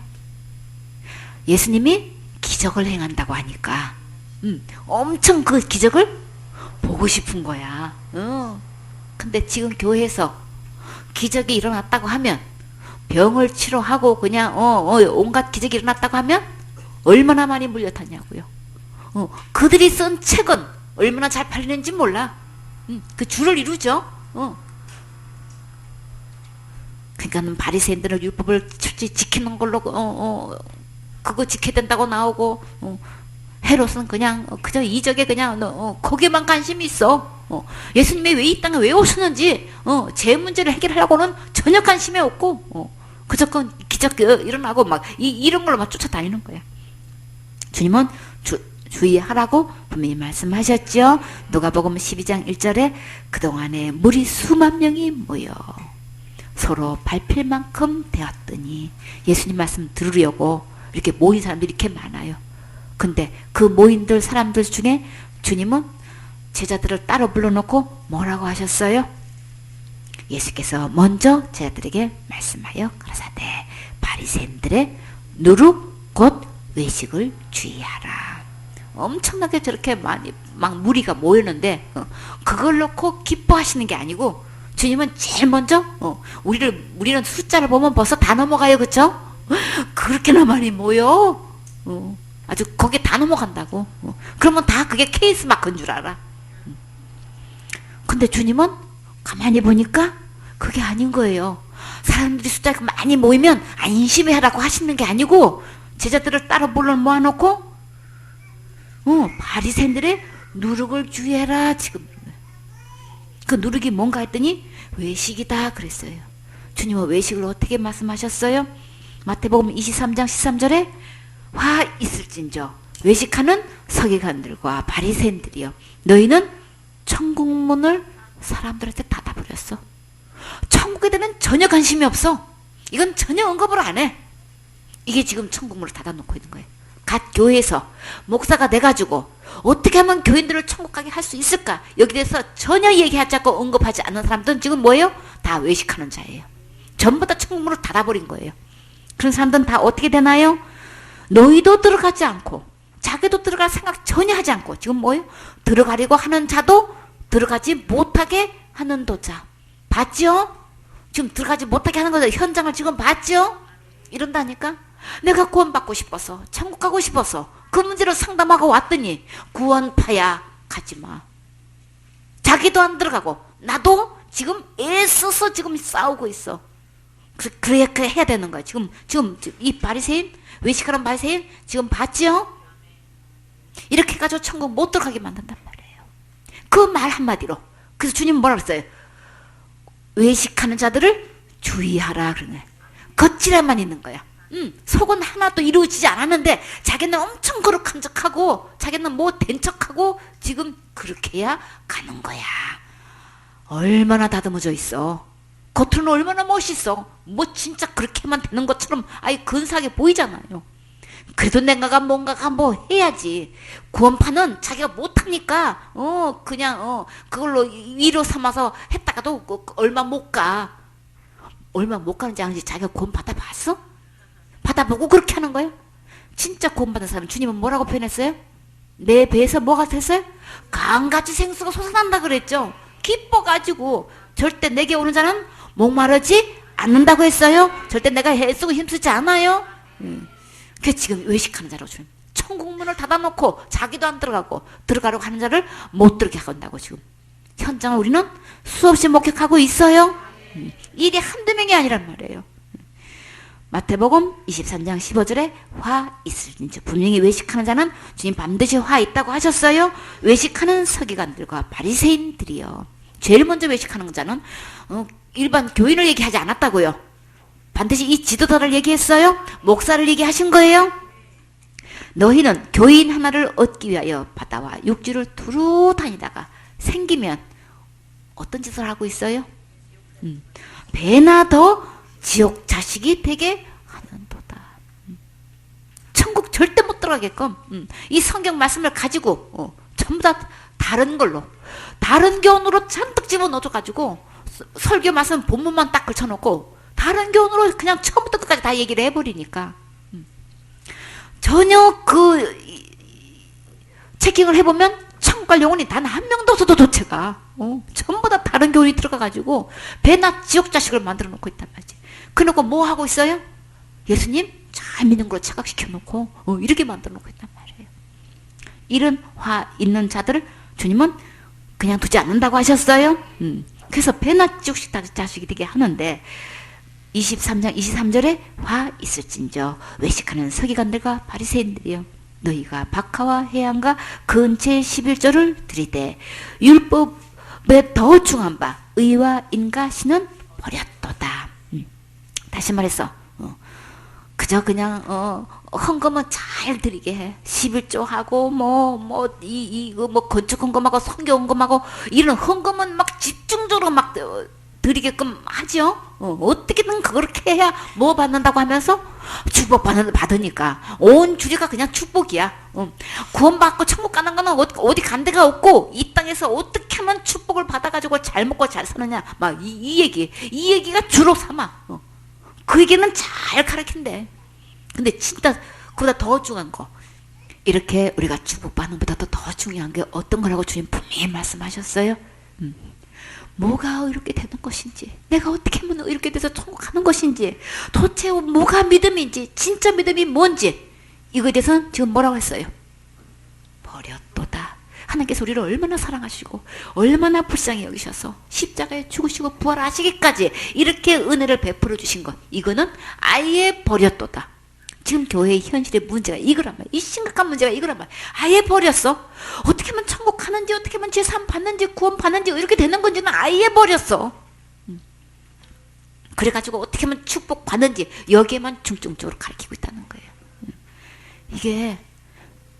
예수님이 기적을 행한다고 하니까 엄청 그 기적을 보고 싶은 거야. 근데 지금 교회에서 기적이 일어났다고 하면, 병을 치료하고 그냥 온갖 기적이 일어났다고 하면 얼마나 많이 물려탔냐고요. 그들이 쓴 책은 얼마나 잘 팔리는지 몰라. 그 줄을 이루죠. 그러니까 바리새인들은 율법을 철저히 지키는 걸로 그거 지켜야 된다고 나오고, 헤롯은 그냥 그저 이적에 그냥 거기에만 관심이 있어. 예수님이 왜 이 땅에 왜 오셨는지 제 문제를 해결하려고는 전혀 관심이 없고, 그저 그 기적 일어나고 막 이런 걸로 막 쫓아다니는 거야. 주님은 주의하라고 분명히 말씀하셨죠. 누가복음 12장 1절에 그동안에 무리 수만 명이 모여 서로 밟힐 만큼 되었더니, 예수님 말씀 들으려고 이렇게 모인 사람들이 이렇게 많아요. 근데 그 모인 사람들 중에 주님은 제자들을 따로 불러놓고 뭐라고 하셨어요? 예수께서 먼저 제자들에게 말씀하여 가라사대 바리새인들의 누룩 곧 외식을 주의하라. 엄청나게 저렇게 많이 막 무리가 모이는데 그걸 놓고 기뻐하시는 게 아니고, 주님은 제일 먼저 우리는 숫자를 보면 벌써 다 넘어가요. 그쵸? 그렇게나 많이 모여. 아주 거기에 다 넘어간다고. 그러면 다 그게 케이스 마크인 줄 알아. 근데 주님은 가만히 보니까 그게 아닌 거예요. 사람들이 숫자가 많이 모이면 안심해라고 하시는 게 아니고, 제자들을 따로 불러 모아놓고 바리새인들의 누룩을 주의해라. 지금 그 누룩이 뭔가 했더니 외식이다 그랬어요. 주님은 외식을 어떻게 말씀하셨어요? 마태복음 23장 13절에 화 있을진저 외식하는 서기관들과 바리새인들이여, 너희는 천국 문을 사람들한테 닫아버렸어. 천국에 대한 전혀 관심이 없어. 이건 전혀 언급을 안 해. 이게 지금 천국 문을 닫아놓고 있는 거예요. 갓 교회에서 목사가 돼가지고 어떻게 하면 교인들을 천국 가게 할 수 있을까, 여기 대해서 전혀 얘기하지 않고 언급하지 않는 사람들은 지금 뭐예요? 다 외식하는 자예요. 전부 다 천국 문을 닫아버린 거예요. 그런 사람들은 다 어떻게 되나요? 너희도 들어가지 않고 자기도 들어갈 생각 전혀 하지 않고 지금 뭐예요? 들어가려고 하는 자도 들어가지 못하게 하는 도자. 봤죠? 지금 들어가지 못하게 하는 거죠. 현장을 지금 봤죠? 이런다니까. 내가 구원받고 싶어서, 천국 가고 싶어서 그 문제를 상담하고 왔더니 구원파야 가지마. 자기도 안 들어가고 나도 지금 애써서 지금 싸우고 있어. 그래야 해야 되는 거야. 지금 이 바리새인, 외식하는 바리새인 지금 봤죠? 이렇게 해가지고 천국 못 들어가게 만든단 말이에요. 그 말 한마디로. 그래서 주님은 뭐라 그랬어요? 외식하는 자들을 주의하라 그러네. 겉질에만 있는 거야. 속은 하나도 이루어지지 않았는데 자기는 엄청 거룩한 척하고 자기는 뭐 된 척하고 지금 그렇게 해야 가는 거야. 얼마나 다듬어져 있어. 겉으로는 얼마나 멋있어. 뭐 진짜 그렇게만 되는 것처럼 아예 근사하게 보이잖아요. 그래도 내가 뭔가가 뭐 해야지. 구원파는 자기가 못하니까 그냥 그걸로 위로 삼아서 했다가도 얼마 못 가. 얼마 못 가는지 아는지 자기가 구원 받아봤어? 받아보고 그렇게 하는 거예요? 진짜 구원받은 사람은 주님은 뭐라고 표현했어요? 내 배에서 뭐가 됐어요? 강같이 생수가 솟아난다 그랬죠. 기뻐가지고 절대 내게 오는 자는 목마르지 않는다고 했어요. 절대 내가 애쓰고 힘쓰지 않아요. 그 지금 외식하는 자라고 주님. 천국 문을 닫아놓고 자기도 안 들어가고 들어가려고 하는 자를 못 들게 한다고 지금. 현장을 우리는 수없이 목격하고 있어요. 일이 한두 명이 아니란 말이에요. 마태복음 23장 15절에 화 있을진저, 분명히 외식하는 자는 주님 반드시 화 있다고 하셨어요. 외식하는 서기관들과 바리새인들이요. 제일 먼저 외식하는 자는 일반 교인을 얘기하지 않았다고요. 반드시 이 지도자를 얘기했어요. 목사를 얘기하신 거예요. 너희는 교인 하나를 얻기 위하여 바다와 육지를 두루 다니다가 생기면 어떤 짓을 하고 있어요? 배나 더 지옥 자식이 되게 하는도다. 천국 절대 못 들어가게끔 이 성경 말씀을 가지고 전부 다 다른 걸로, 다른 교훈으로 잔뜩 집어넣어가지고 설교 말씀 본문만 딱 걸쳐놓고 다른 교훈으로 그냥 처음부터 끝까지 다 얘기를 해버리니까 전혀 그 체킹을 해보면 천국 갈 영혼이 단 한 명도 없어도 도대체가 전부 다 다른 교훈이 들어가가지고 배나 지옥 자식을 만들어 놓고 있단 말이지. 그러고 뭐 하고 있어요? 예수님 잘 믿는 걸로 착각시켜 놓고 이렇게 만들어 놓고 있단 말이에요. 이런 화 있는 자들을 주님은 그냥 두지 않는다고 하셨어요. 그래서 배나 지옥 자식이 되게 하는데 23장 23절에 화 있을진저 외식하는 서기관들과 바리새인들이여 너희가 박하와 해양과 근처의 11조를 들이되 율법에 더 중한 바 의와 인가시는 버렸도다. 다시 말해서 그저 그냥 헌금은 잘 드리게 해. 11조 하고 이거 건축 헌금하고 성교 헌금하고 이런 헌금은 막 집중적으로 막 드리게끔 하죠. 어떻게든 그렇게 해야 뭐 받는다고 하면서 축복 받으니까 온 주리가 그냥 축복이야. 구원받고 천국 가는 거는 어디 간 데가 없고 이 땅에서 어떻게 하면 축복을 받아가지고 잘 먹고 잘 사느냐 막 이 얘기가 주로 삼아. 그 얘기는 잘 가르친대. 근데 진짜 그보다 더 중요한 거, 이렇게 우리가 축복받는 것보다 더 중요한 게 어떤 거라고 주님 분명히 말씀하셨어요. 뭐가 이렇게 되는 것인지, 내가 어떻게 하면 이렇게 돼서 천국 가는 것인지, 도대체 뭐가 믿음인지, 진짜 믿음이 뭔지, 이거에 대해서는 지금 뭐라고 했어요? 버렸도다. 하나님께서 우리를 얼마나 사랑하시고 얼마나 불쌍히 여기셔서 십자가에 죽으시고 부활하시기까지 이렇게 은혜를 베풀어 주신 것, 이거는 아예 버렸도다. 지금 교회의 현실의 문제가 이거란 말이야. 이 심각한 문제가 이거란 말이야. 아예 버렸어. 어떻게 하면 천국 가는지, 어떻게 하면 제3 받는지, 구원 받는지, 이렇게 되는 건지는 아예 버렸어. 그래가지고 어떻게 하면 축복 받는지 여기에만 중점적으로 가르치고 있다는 거예요. 이게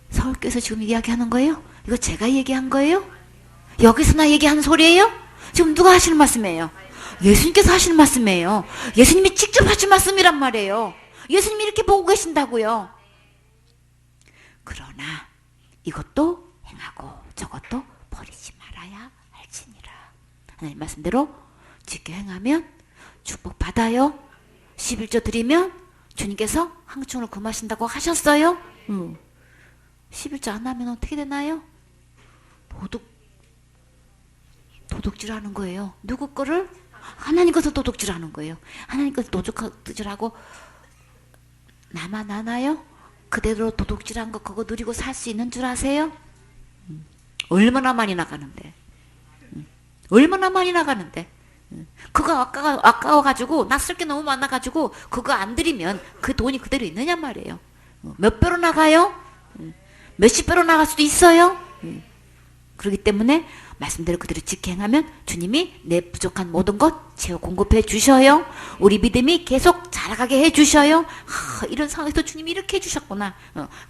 서울교회에서 지금 이야기하는 거예요? 이거 제가 얘기한 거예요? 여기서나 얘기하는 소리예요? 지금 누가 하시는 말씀이에요? 예수님께서 하시는 말씀이에요. 예수님이 직접 하신 말씀이란 말이에요. 예수님이 이렇게 보고 계신다고요. 그러나 이것도 행하고 저것도 버리지 말아야 할지니라. 하나님 말씀대로 지켜 행하면 축복 받아요. 11조 드리면 주님께서 황충을 금하신다고 하셨어요. 11조 안 하면 어떻게 되나요? 도둑질하는 거예요. 누구 거를? 하나님 것을 도둑질하는 거예요. 하나님 것을 도둑질하고 나만 아나요? 그대로 도둑질한 거 그거 누리고 살 수 있는 줄 아세요? 얼마나 많이 나가는데. 얼마나 많이 나가는데. 그거 아까워가지고 낯설 게 너무 많아가지고 그거 안 드리면 그 돈이 그대로 있느냐 말이에요. 몇 배로 나가요? 몇십 배로 나갈 수도 있어요. 그렇기 때문에 말씀대로 그대로 지켜 행하면 주님이 내 부족한 모든 것 채워 공급해 주셔요. 우리 믿음이 계속 자라가게 해 주셔요. 이런 상황에서 주님이 이렇게 해 주셨구나.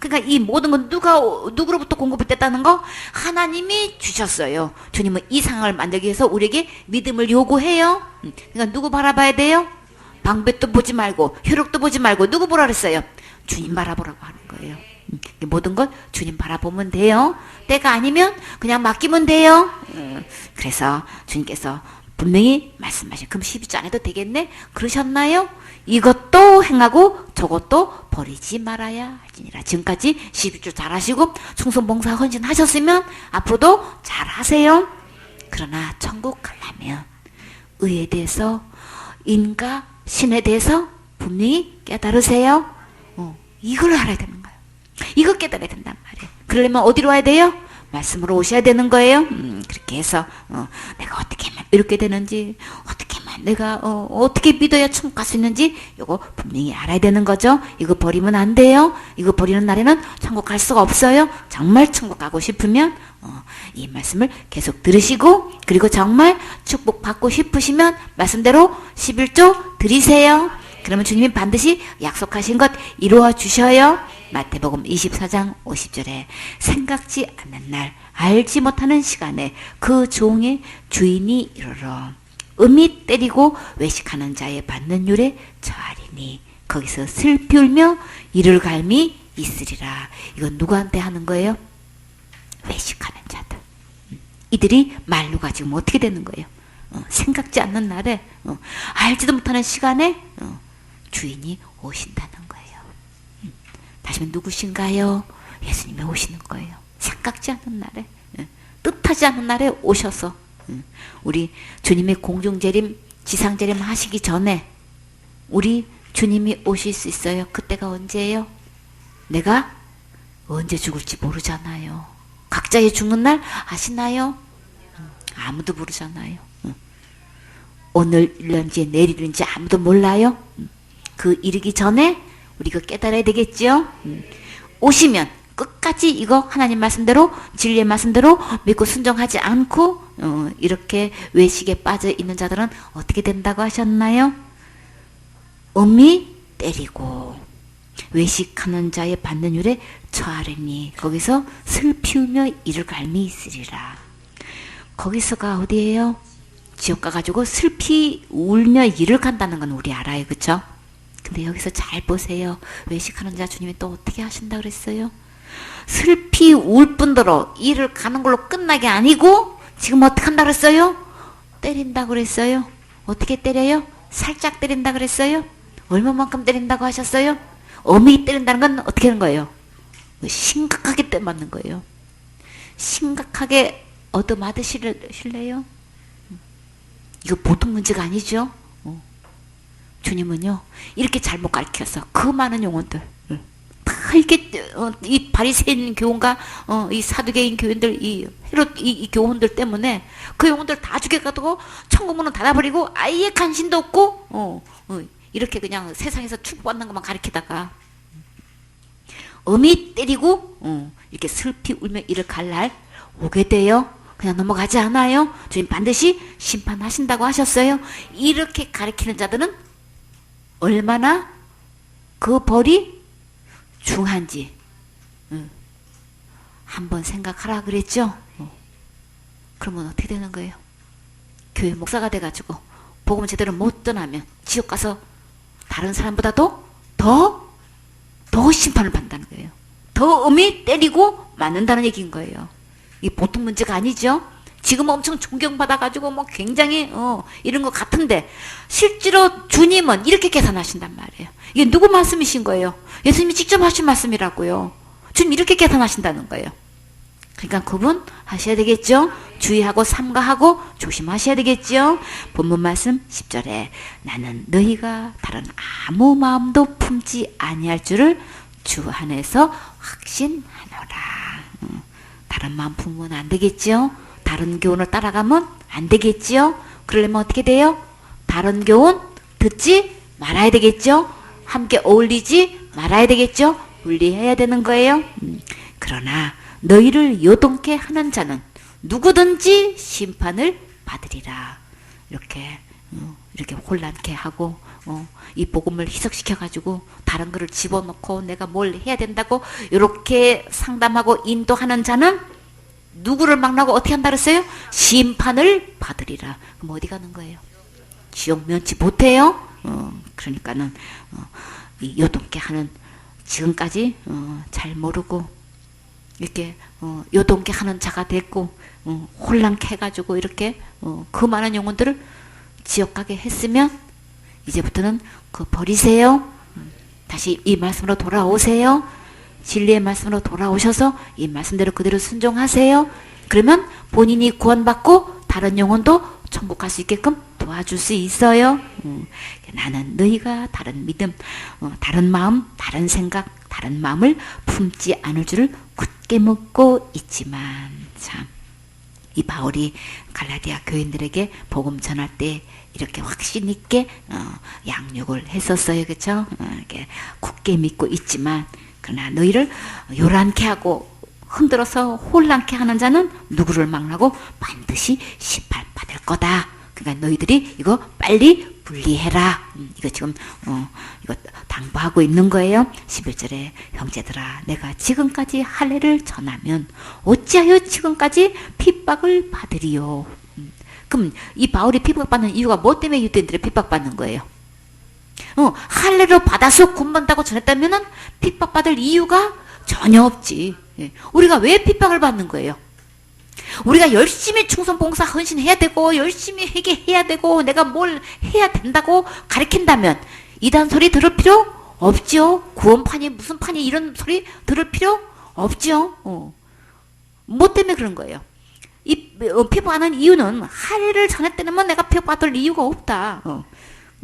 그러니까 이 모든 건 누구로부터 공급을 됐다는 거? 하나님이 주셨어요. 주님은 이 상황을 만들기 위해서 우리에게 믿음을 요구해요. 그러니까 누구 바라봐야 돼요? 방백도 보지 말고 혈육도 보지 말고 누구 보라 그랬어요? 주님 바라보라고 하는 거예요. 모든 것 주님 바라보면 돼요. 때가 아니면 그냥 맡기면 돼요. 그래서 주님께서 분명히 말씀하신, 그럼 12조 안 해도 되겠네? 그러셨나요? 이것도 행하고 저것도 버리지 말아야 할지니라. 지금까지 12조 잘하시고 충성봉사 헌신하셨으면 앞으로도 잘하세요. 그러나 천국 가려면 의에 대해서, 인과 신에 대해서 분명히 깨달으세요. 이걸 알아야 되는 거예요. 이거 깨달아야 된단 말이에요. 그러려면 어디로 와야 돼요? 말씀으로 오셔야 되는 거예요. 그렇게 해서 내가 어떻게 하면 이렇게 되는지, 어떻게 하면 내가 어떻게 믿어야 천국 갈 수 있는지 이거 분명히 알아야 되는 거죠. 이거 버리면 안 돼요. 이거 버리는 날에는 천국 갈 수가 없어요. 정말 천국 가고 싶으면 이 말씀을 계속 들으시고, 그리고 정말 축복 받고 싶으시면 말씀대로 11조 드리세요. 그러면 주님이 반드시 약속하신 것 이루어 주셔요. 마태복음 24장 50절에 생각지 않는 날 알지 못하는 시간에 그 종의 주인이 이르러 음이 때리고 외식하는 자의 받는 율에 처하리니 거기서 슬피 울며 이를 갈미 있으리라. 이건 누구한테 하는 거예요? 외식하는 자들. 이들이 말로가 지금 어떻게 되는 거예요? 생각지 않는 날에 알지도 못하는 시간에 주인이 오신다는 거예요. 다시 한번 누구신가요? 예수님이 오시는 거예요. 생각지 않는 날에, 뜻하지 않는 날에 오셔서 우리 주님의 공중재림, 지상재림 하시기 전에 우리 주님이 오실 수 있어요. 그때가 언제예요? 내가 언제 죽을지 모르잖아요. 각자의 죽는 날 아시나요? 아무도 모르잖아요. 오늘인지 내일인지 아무도 몰라요. 그 이르기 전에 우리가 깨달아야 되겠죠. 오시면 끝까지 이거 하나님 말씀대로 진리의 말씀대로 믿고 순종하지 않고 이렇게 외식에 빠져 있는 자들은 어떻게 된다고 하셨나요? 음이 때리고 외식하는 자의 받는 율에 처하리니 거기서 슬피 울며 이를 갈미 있으리라. 거기서가 어디예요? 지옥 가가지고 슬피 울며 이를 간다는 건 우리 알아요. 그쵸? 근데 여기서 잘 보세요. 외식하는 자 주님이 또 어떻게 하신다 그랬어요? 슬피 울 뿐더러 이를 가는 걸로 끝나게 아니고 지금 어떻게 한다 그랬어요? 때린다 그랬어요. 어떻게 때려요? 살짝 때린다 그랬어요. 얼마만큼 때린다고 하셨어요? 어미 때린다는 건 어떻게 하는 거예요? 심각하게 때 맞는 거예요. 심각하게 얻어맞으실래요? 이거 보통 문제가 아니죠. 주님은요 이렇게 잘못 가르쳐서 그 많은 영혼들 다 이렇게 이 바리새인 교훈과 이 사두개인 교인들 이 헤롯 이 교훈들 때문에 그 영혼들 다 죽여가지고 천국문은 닫아버리고 아예 간신도 없고 이렇게 그냥 세상에서 축복받는 것만 가르치다가 어미 때리고 이렇게 슬피 울며 이를 갈 날 오게 돼요. 그냥 넘어가지 않아요. 주님 반드시 심판하신다고 하셨어요. 이렇게 가르치는 자들은 얼마나 그 벌이 중한지 한번 생각하라 그랬죠. 그러면 어떻게 되는 거예요? 교회 목사가 돼가지고 복음 제대로 못 전하면 지옥 가서 다른 사람보다도 더 심판을 받는다는 거예요. 더 음이 때리고 맞는다는 얘기인 거예요. 이 보통 문제가 아니죠. 지금 엄청 존경받아가지고 뭐 굉장히 이런 것 같은데 실제로 주님은 이렇게 계산하신단 말이에요. 이게 누구 말씀이신 거예요? 예수님이 직접 하신 말씀이라고요. 주님 이렇게 계산하신다는 거예요. 그러니까 구분하셔야 되겠죠. 주의하고 삼가하고 조심하셔야 되겠죠. 본문 말씀 10절에 나는 너희가 다른 아무 마음도 품지 아니할 줄을 주 안에서 확신하노라. 다른 마음 품으면 안 되겠죠. 다른 교훈을 따라가면 안 되겠죠. 그러려면 어떻게 돼요? 다른 교훈 듣지 말아야 되겠죠. 함께 어울리지 말아야 되겠죠. 분리해야 되는 거예요. 그러나 너희를 요동케 하는 자는 누구든지 심판을 받으리라. 이렇게 혼란케 하고 이 복음을 희석시켜가지고 다른 거를 집어넣고 내가 뭘 해야 된다고 이렇게 상담하고 인도하는 자는 누구를 만나고 어떻게 한다 그랬어요? 심판을 받으리라. 그럼 어디 가는 거예요? 지옥 면치 못해요? 그러니까는 이 요동케 하는 지금까지 잘 모르고 이렇게 요동케 하는 자가 됐고 혼란케 해가지고 이렇게 그 많은 영혼들을 지옥 가게 했으면 이제부터는 그 버리세요. 다시 이 말씀으로 돌아오세요. 진리의 말씀으로 돌아오셔서 이 말씀대로 그대로 순종하세요. 그러면 본인이 구원받고 다른 영혼도 천국 갈 수 있게끔 도와줄 수 있어요. 나는 너희가 다른 믿음, 다른 마음, 다른 생각, 다른 마음을 품지 않을 줄을 굳게 묻고 있지만 참 이 바울이 갈라디아 교인들에게 복음 전할 때 이렇게 확신 있게 양육을 했었어요. 그렇죠? 이렇게 굳게 믿고 있지만 그러나 너희를 요란케 하고 흔들어서 혼란케 하는 자는 누구를 망라고 반드시 심판받을 거다. 그러니까 너희들이 이거 빨리 분리해라. 이거 지금 이거 당부하고 있는 거예요. 11절에 형제들아 내가 지금까지 할례를 전하면 어찌하여 지금까지 핍박을 받으리요. 그럼 이 바울이 핍박받는 이유가 뭐 때문에 유대인들이 핍박받는 거예요? 할례로 받아서 구원받는다고 전했다면은 핍박받을 이유가 전혀 없지. 우리가 왜 핍박을 받는 거예요? 우리가 열심히 충성 봉사 헌신해야 되고 열심히 회개해야 되고 내가 뭘 해야 된다고 가르친다면 이단 소리 들을 필요 없죠. 구원판이 무슨 판이 이런 소리 들을 필요 없죠. 뭐 때문에 그런 거예요? 이 핍박하는 이유는 할례를 전했다면 내가 핍박받을 이유가 없다.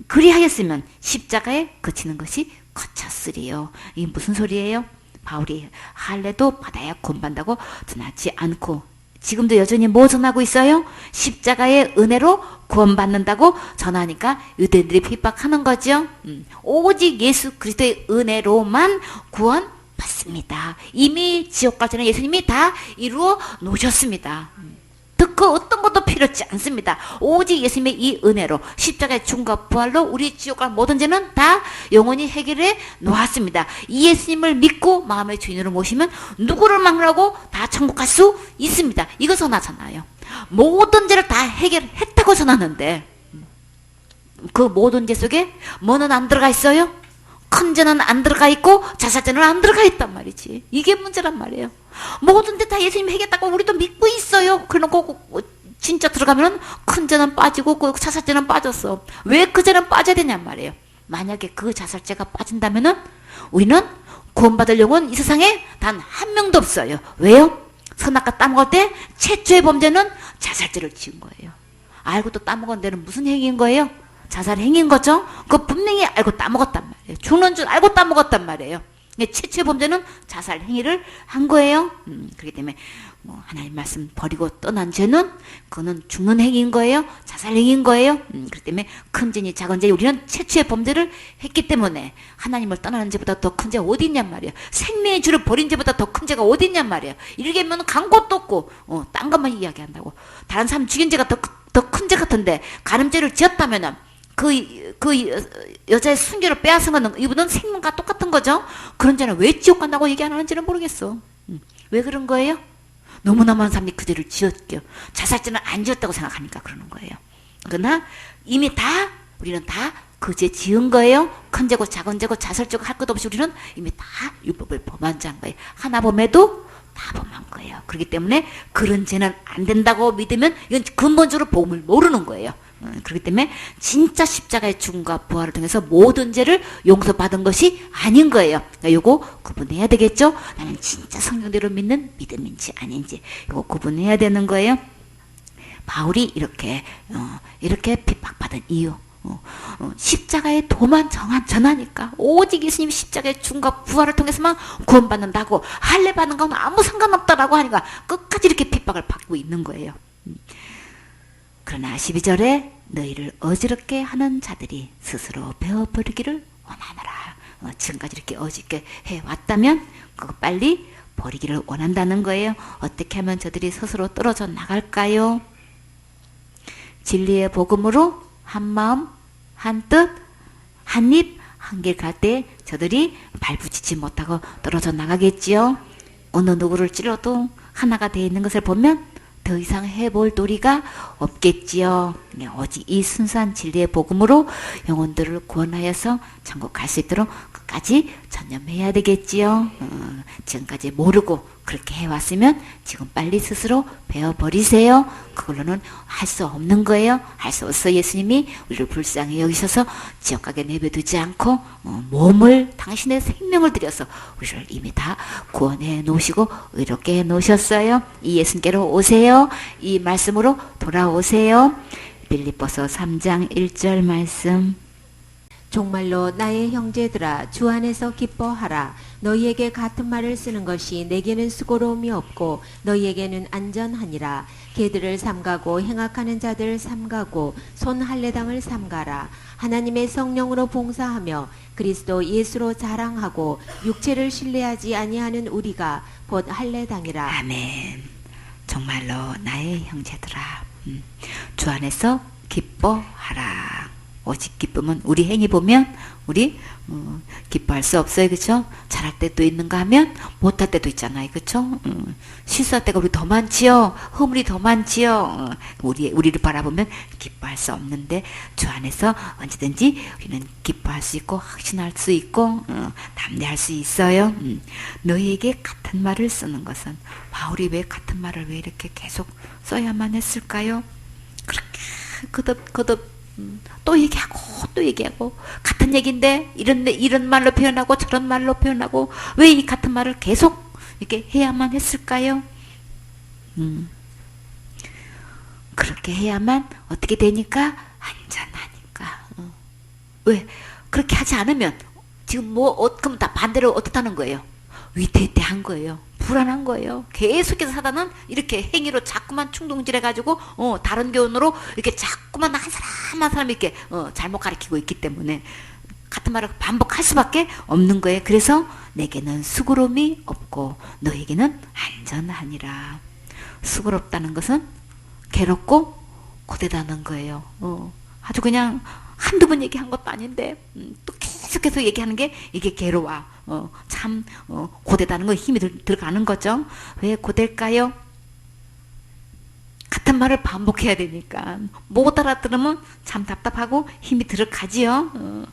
그리하였으면 십자가에 그치는 것이 거쳤으리요. 이게 무슨 소리예요? 바울이 할례도 받아야 구원받는다고 전하지 않고 지금도 여전히 뭐 전하고 있어요? 십자가의 은혜로 구원받는다고 전하니까 유대인들이 핍박하는 거죠. 오직 예수 그리스도의 은혜로만 구원받습니다. 이미 지옥 갈 때는 예수님이 다 이루어 놓으셨습니다. 그 어떤 것도 필요치 않습니다. 오직 예수님의 이 은혜로 십자가의 죽음과 부활로 우리 지옥 갈 모든 죄는 다 영원히 해결해 놓았습니다. 이 예수님을 믿고 마음의 주인으로 모시면 누구를 막으라고 다 천국 갈 수 있습니다. 이거 전하잖아요. 모든 죄를 다 해결했다고 전하는데 그 모든 죄 속에 뭐는 안 들어가 있어요? 큰 죄는 안 들어가 있고 자살죄는 안 들어가 있단 말이지. 이게 문제란 말이에요. 모든 데 다 예수님 해결했다고 우리도 믿고 있어요. 그래놓고 진짜 들어가면 큰 죄는 빠지고 그 자살죄는 빠졌어. 왜 그 죄는 빠져야 되냔 말이에요. 만약에 그 자살죄가 빠진다면은 우리는 구원받을 영혼 이 세상에 단 한 명도 없어요. 왜요? 선악과 따먹을 때 최초의 범죄는 자살죄를 지은 거예요. 알고 또 따먹은 데는 무슨 행위인 거예요? 자살 행위인 거죠. 그거 분명히 알고 따먹었단 말이에요. 죽는 줄 알고 따먹었단 말이에요. 최초의 범죄는 자살 행위를 한 거예요. 그렇기 때문에 하나님 말씀 버리고 떠난 죄는 그거는 죽는 행위인 거예요. 자살 행위인 거예요. 그렇기 때문에 큰 죄니 작은 죄 우리는 최초의 범죄를 했기 때문에 하나님을 떠나는 죄보다 더 큰 죄 어디 있냔 말이에요. 생명의 주를 버린 죄보다 더 큰 죄가 어디 있냔 말이에요. 일개면 간 것도 없고 딴 것만 이야기한다고. 다른 사람 죽인 죄가 더 큰 죄 같은데 가늠죄를 지었다면은 그 여자의 순결을 빼앗은 거는 이분은 생명과 똑같은 거죠. 그런 죄는 왜 지옥 간다고 얘기 안 하는지는 모르겠어. 왜 그런 거예요? 너무나 많은 사람들이 그 죄를 지었죠. 자살죄는 안 지었다고 생각하니까 그러는 거예요. 그러나 이미 우리는 다 그 죄 지은 거예요. 큰 죄고 작은 죄고 자살죄고 할 것 없이 우리는 이미 다 율법을 범한 자인 거예요. 하나 범해도 다 범한 거예요. 그렇기 때문에 그런 죄는 안 된다고 믿으면 이건 근본적으로 복음을 모르는 거예요. 그렇기 때문에 진짜 십자가의 죽음과 부활을 통해서 모든 죄를 용서받은 것이 아닌 거예요. 그러니까 요거 구분해야 되겠죠? 나는 진짜 성경대로 믿는 믿음인지 아닌지 요거 구분해야 되는 거예요. 바울이 이렇게 핍박받은 이유 십자가의 도만 전하니까 오직 예수님 십자가의 죽음과 부활을 통해서만 구원받는다고 할례 받는 건 아무 상관없다라고 하니까 끝까지 이렇게 핍박을 받고 있는 거예요. 그러나 12절에 너희를 어지럽게 하는 자들이 스스로 배워버리기를 원하노라. 지금까지 이렇게 어지럽게 해왔다면 그거 빨리 버리기를 원한다는 거예요. 어떻게 하면 저들이 스스로 떨어져 나갈까요? 진리의 복음으로 한마음 한뜻 한입 한길 갈 때 저들이 발붙이지 못하고 떨어져 나가겠지요. 어느 누구를 찔러도 하나가 되어 있는 것을 보면 더 이상 해볼 도리가 없겠지요. 오직 이 순수한 진리의 복음으로 영혼들을 구원하여서 천국 갈 수 있도록 끝까지 전념해야 되겠지요. 지금까지 모르고 그렇게 해왔으면 지금 빨리 스스로 배워버리세요. 그걸로는 할 수 없는 거예요. 할 수 없어. 예수님이 우리를 불쌍히 여기셔서 지옥 가게 내버두지 않고 몸을 당신의 생명을 들여서 우리를 이미 다 구원해 놓으시고 의롭게 해 놓으셨어요. 이 예수님께로 오세요. 이 말씀으로 돌아오세요. 빌립보서 3장 1절 말씀. 정말로 나의 형제들아 주 안에서 기뻐하라. 너희에게 같은 말을 쓰는 것이 내게는 수고로움이 없고 너희에게는 안전하니라. 개들을 삼가고 행악하는 자들을 삼가고 손 할례당을 삼가라. 하나님의 성령으로 봉사하며 그리스도 예수로 자랑하고 육체를 신뢰하지 아니하는 우리가 곧 할례당이라. 아멘. 정말로 나의 형제들아 주 안에서 기뻐하라. 오직 기쁨은 우리 행위 보면 우리 기뻐할 수 없어요. 그쵸? 잘할 때도 있는가 하면 못할 때도 있잖아요. 그쵸? 실수할 때가 우리 더 많지요. 허물이 더 많지요. 우리를 바라보면 기뻐할 수 없는데 주 안에서 언제든지 우리는 기뻐할 수 있고 확신할 수 있고 담대할 수 있어요. 너희에게 같은 말을 쓰는 것은 바울이 왜 같은 말을 왜 이렇게 계속 써야만 했을까요? 그렇게 거듭 또 얘기하고 같은 얘기인데 이런 말로 표현하고 저런 말로 표현하고 왜 이 같은 말을 계속 이렇게 해야만 했을까요? 그렇게 해야만 어떻게 되니까 안전하니까. 왜 그렇게 하지 않으면 지금 그럼 다 반대로 어떻다는 거예요? 위태위태한 거예요. 불안한 거예요. 계속해서 사단은 이렇게 행위로 자꾸만 충동질해가지고 다른 교훈으로 이렇게 자꾸만 한 사람 한 사람 이렇게 잘못 가르치고 있기 때문에 같은 말을 반복할 수밖에 없는 거예요. 그래서 내게는 수고로움이 없고 너에게는 안전하니라. 수고롭다는 것은 괴롭고 고되다는 거예요. 아주 그냥 한두 번 얘기한 것도 아닌데 또 계속해서 얘기하는 게 이게 괴로워. 참 고되다는 건 힘이 들어가는 거죠. 왜 고될까요? 같은 말을 반복해야 되니까. 못 알아들으면 참 답답하고 힘이 들어가지요.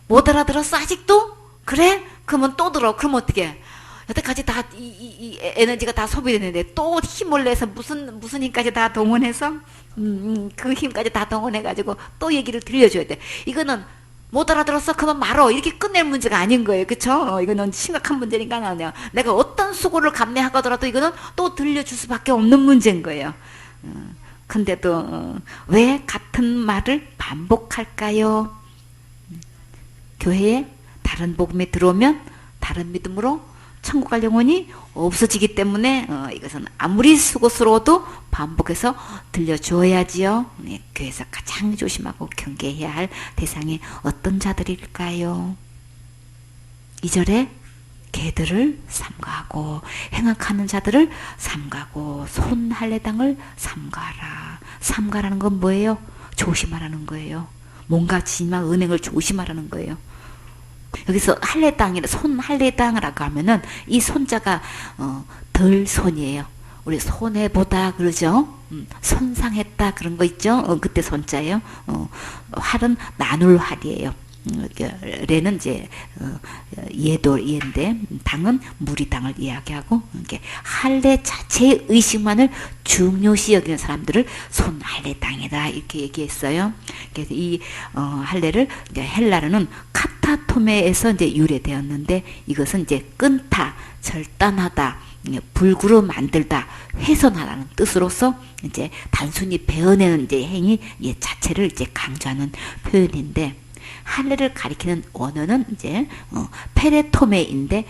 못 알아들었어 아직도? 그래? 그러면 또 들어. 그럼 어떻게? 여태까지 다 이 에너지가 다 소비됐는데 또 힘을 내서 무슨 힘까지 다 동원해서 그 힘까지 다 동원해가지고 또 얘기를 들려줘야 돼. 이거는 못 알아들었어? 그만 말어. 이렇게 끝낼 문제가 아닌 거예요. 그쵸? 이거는 심각한 문제니까 아니야. 내가 어떤 수고를 감내하더라도 이거는 또 들려줄 수밖에 없는 문제인 거예요. 근데도 왜 같은 말을 반복할까요? 교회에 다른 복음이 들어오면 다른 믿음으로 천국 갈 영혼이 없어지기 때문에 이것은 아무리 수고스러워도 반복해서 들려줘야지요. 네, 교회에서 가장 조심하고 경계해야 할 대상이 어떤 자들일까요? 2절에 개들을 삼가하고 행악하는 자들을 삼가하고 손할례당을 삼가하라. 삼가라는 건 뭐예요? 조심하라는 거예요. 뭔가 진만 은행을 조심하라는 거예요. 여기서 할례당이라 손할례당이라고 하면은 이 손자가 덜 손이에요. 우리 손해보다 그러죠. 손상했다 그런 거 있죠. 그때 손자예요. 활은 나눌 활이에요. 레는 이제 예인데 당은 무리당을 이야기하고 이렇게 할례 자체의 의식만을 중요시 여기는 사람들을 손할례당이다 이렇게 얘기했어요. 그래서 이 할례를 헬라로는 카타토메에서 이제 유래되었는데 이것은 이제 끊다, 절단하다, 불구로 만들다, 훼손하라는 뜻으로서 이제 단순히 베어내는 이제 행위 자체를 이제 강조하는 표현인데. 할례를 가리키는 원어는 이제 페레토메인데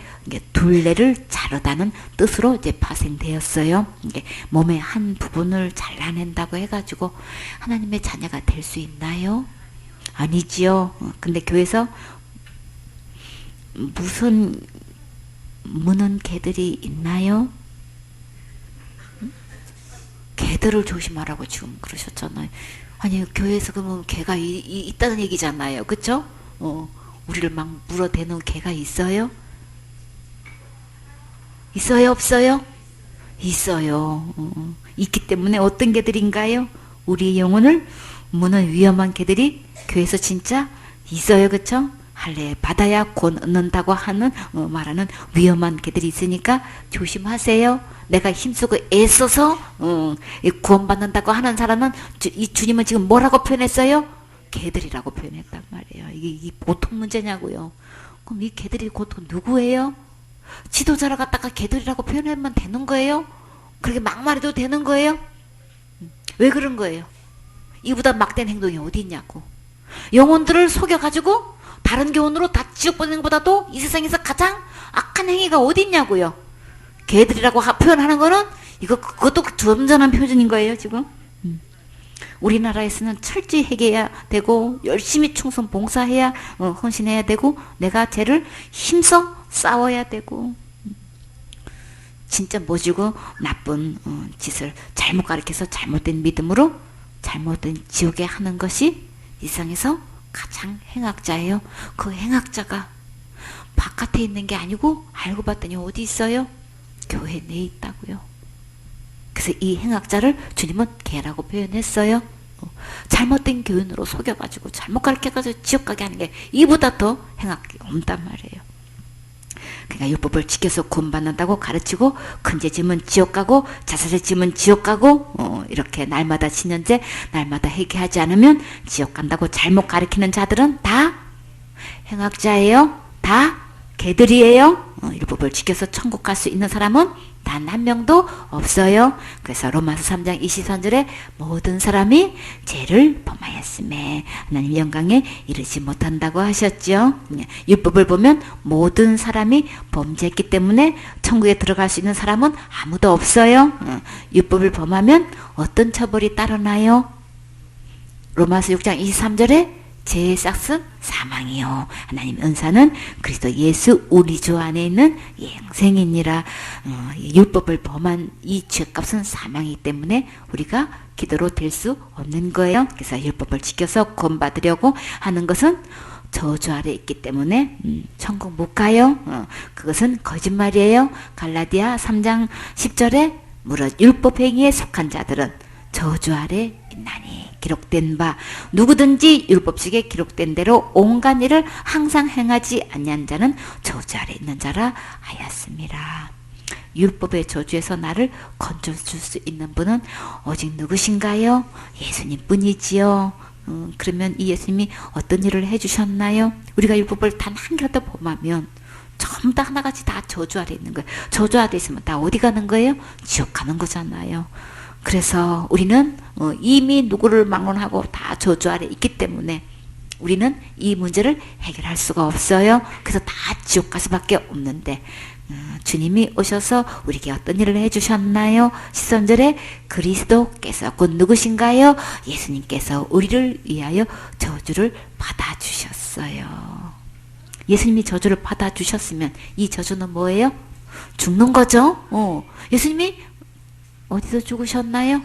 둘레를 자르다는 뜻으로 이제 파생되었어요. 이게 몸의 한 부분을 잘라낸다고 해가지고 하나님의 자녀가 될 수 있나요? 아니지요. 근데 교회에서 무슨 무는 개들이 있나요? 개들을 조심하라고 지금 그러셨잖아요. 아니 교회에서 그러면 개가 있다는 얘기잖아요. 그쵸? 우리를 막 물어대는 개가 있어요? 있어요? 없어요? 있어요. 있기 때문에 어떤 개들인가요? 우리의 영혼을 무는 위험한 개들이 교회에서 진짜 있어요. 그쵸? 할례 받아야 권는다고 하는 말하는 위험한 개들이 있으니까 조심하세요. 내가 힘쓰고 애써서 구원받는다고 하는 사람은 이 주님은 지금 뭐라고 표현했어요? 개들이라고 표현했단 말이에요. 이게 보통 문제냐고요. 그럼 이 개들이 곧 누구예요? 지도자를 갖다가 개들이라고 표현하면 되는 거예요? 그렇게 막말해도 되는 거예요? 왜 그런 거예요? 이보다 막된 행동이 어디 있냐고. 영혼들을 속여가지고 다른 교훈으로 다 지옥 보내는 것보다도 이 세상에서 가장 악한 행위가 어디 있냐고요. 개들이라고 표현하는 거는 그것도 점잖은 표준인 거예요 지금. 우리나라에서는 철저히 회개해야 되고 열심히 충성 봉사해야 헌신해야 되고 내가 죄를 힘써 싸워야 되고 진짜 모지고 나쁜 짓을 잘못 가르쳐서 잘못된 믿음으로 잘못된 지옥에 하는 것이 세상에서 가장 행악자예요. 그 행악자가 바깥에 있는 게 아니고 알고 봤더니 어디 있어요? 교회 내에 있다고요. 그래서 이 행악자를 주님은 개라고 표현했어요. 잘못된 교훈으로 속여가지고 잘못 가르쳐가지고 지옥 가게 하는 게 이보다 더 행악이 없단 말이에요. 그러니까 율법을 지켜서 구원받는다고 가르치고 큰 죄 지면 지옥 가고 자살을 지면 지옥 가고 이렇게 날마다 지는데 날마다 회개하지 않으면 지옥 간다고 잘못 가르치는 자들은 다 행악자예요. 다 개들이에요. 율법을 지켜서 천국 갈 수 있는 사람은 단 한 명도 없어요. 그래서 로마서 3장 23절에 모든 사람이 죄를 범하였음에 하나님 영광에 이르지 못한다고 하셨죠. 율법을 보면 모든 사람이 범죄했기 때문에 천국에 들어갈 수 있는 사람은 아무도 없어요. 율법을 범하면 어떤 처벌이 따르나요? 로마서 6장 23절에 죄의 싹은 사망이요 하나님 은사는 그리스도 예수 우리 주 안에 있는 영생이니라. 율법을 범한 이 죄값은 사망이기 때문에 우리가 기도로 될 수 없는 거예요. 그래서 율법을 지켜서 구원받으려고 하는 것은 저주 아래 있기 때문에 천국 못 가요. 그것은 거짓말이에요. 갈라디아 3장 10절에 무릇 율법 행위에 속한 자들은 저주 아래 있나니 기록된 바 누구든지 율법식에 기록된 대로 온갖 일을 항상 행하지 아니한 자는 저주 아래 있는 자라 하였습니다. 율법의 저주에서 나를 건져줄 수 있는 분은 오직 누구신가요? 예수님 뿐이지요. 그러면 이 예수님이 어떤 일을 해주셨나요? 우리가 율법을 단 한 개라도 범하면 전부 다 하나같이 다 저주 아래 있는 거예요. 저주 아래 있으면 다 어디 가는 거예요? 지옥 가는 거잖아요. 그래서 우리는 이미 누구를 막론하고 다 저주 아래 있기 때문에 우리는 이 문제를 해결할 수가 없어요. 그래서 다 지옥 갈 수밖에 없는데 주님이 오셔서 우리에게 어떤 일을 해주셨나요? 13절에 그리스도께서 곧 누구신가요? 예수님께서 우리를 위하여 저주를 받아주셨어요. 예수님이 저주를 받아주셨으면 이 저주는 뭐예요? 죽는 거죠. 예수님이 어디서 죽으셨나요?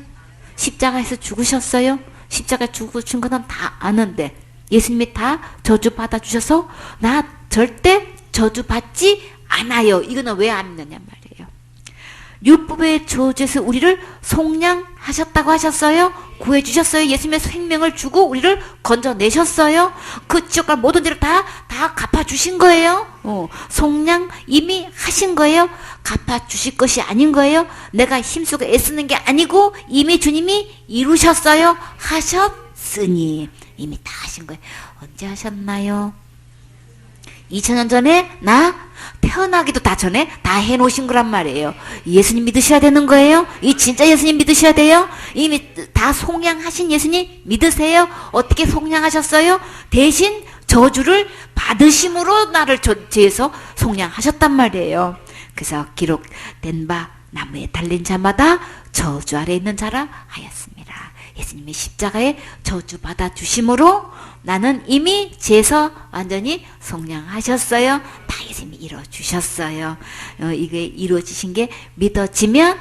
십자가에서 죽으셨어요. 십자가에 죽으신 거는 다 아는데 예수님이 다 저주 받아주셔서 나 절대 저주 받지 않아요. 이거는 왜 안 믿느냐 말이에요. 율법의 저주에서 우리를 속량하셨다고 하셨어요. 구해주셨어요. 예수님의 생명을 주고 우리를 건져내셨어요. 그 지옥갈 모든 죄를 다 갚아주신 거예요. 속량 이미 하신 거예요. 갚아주실 것이 아닌 거예요. 내가 힘쓰고 애쓰는 게 아니고 이미 주님이 이루셨어요. 하셨으니 이미 다 하신 거예요. 언제 하셨나요? 2000년 전에 나 태어나기도 다 전에 다 해놓으신 거란 말이에요. 예수님 믿으셔야 되는 거예요. 이 진짜 예수님 믿으셔야 돼요. 이미 다 속량하신 예수님 믿으세요. 어떻게 속량하셨어요? 대신 저주를 받으심으로 나를 죄에서 속량하셨단 말이에요. 그래서 기록된 바 나무에 달린 자마다 저주 아래 있는 자라 하였습니다. 예수님이 십자가에 저주 받아 주심으로 나는 이미 죄에서 완전히 속량하셨어요. 다 예수님이 이루어주셨어요. 이게 이루어지신 게 믿어지면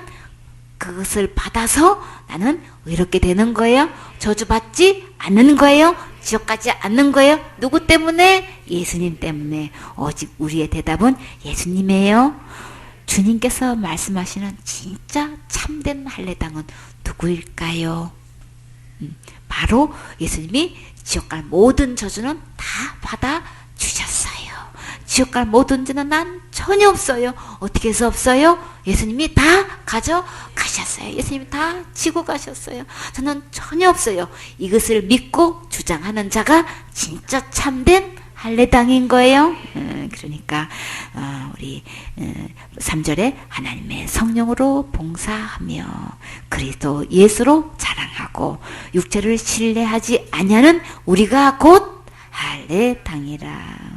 그것을 받아서 나는 의롭게 되는 거예요. 저주받지 않는 거예요. 지옥 가지 않는 거예요. 누구 때문에? 예수님 때문에. 오직 우리의 대답은 예수님이에요. 주님께서 말씀하시는 진짜 참된 할례당은 누구일까요? 바로 예수님이 지옥갈 모든 저주는 다 받아주셨어요. 지옥갈 모든 죄는 난 전혀 없어요. 어떻게 해서 없어요? 예수님이 다 가져가셨어요. 예수님이 다 지고 가셨어요. 저는 전혀 없어요. 이것을 믿고 주장하는 자가 진짜 참된 할례당인 거예요. 그러니까 우리 3절에 하나님의 성령으로 봉사하며 그리스도 예수로 자랑하고 육체를 신뢰하지 아니하는 우리가 곧 할례당이라.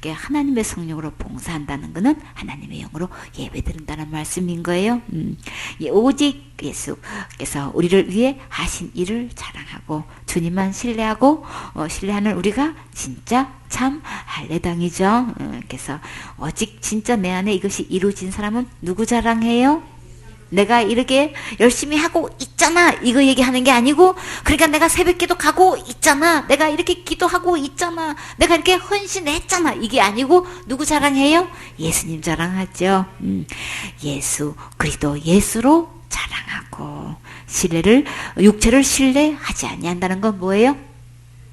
하나님의 성령으로 봉사한다는 것은 하나님의 영으로 예배드린다는 말씀인 거예요. 오직 예수께서 우리를 위해 하신 일을 자랑하고 주님만 신뢰하고 신뢰하는 우리가 진짜 참 할례당이죠. 그래서 오직 진짜 내 안에 이것이 이루어진 사람은 누구 자랑해요? 내가 이렇게 열심히 하고 있잖아. 이거 얘기하는 게 아니고, 그러니까 내가 새벽기도 가고 있잖아. 내가 이렇게 기도하고 있잖아. 내가 이렇게 헌신했잖아. 이게 아니고 누구 자랑해요? 예수님 자랑하죠. 예수, 그리스도 예수로 자랑하고 육체를 신뢰하지 아니한다는 건 뭐예요?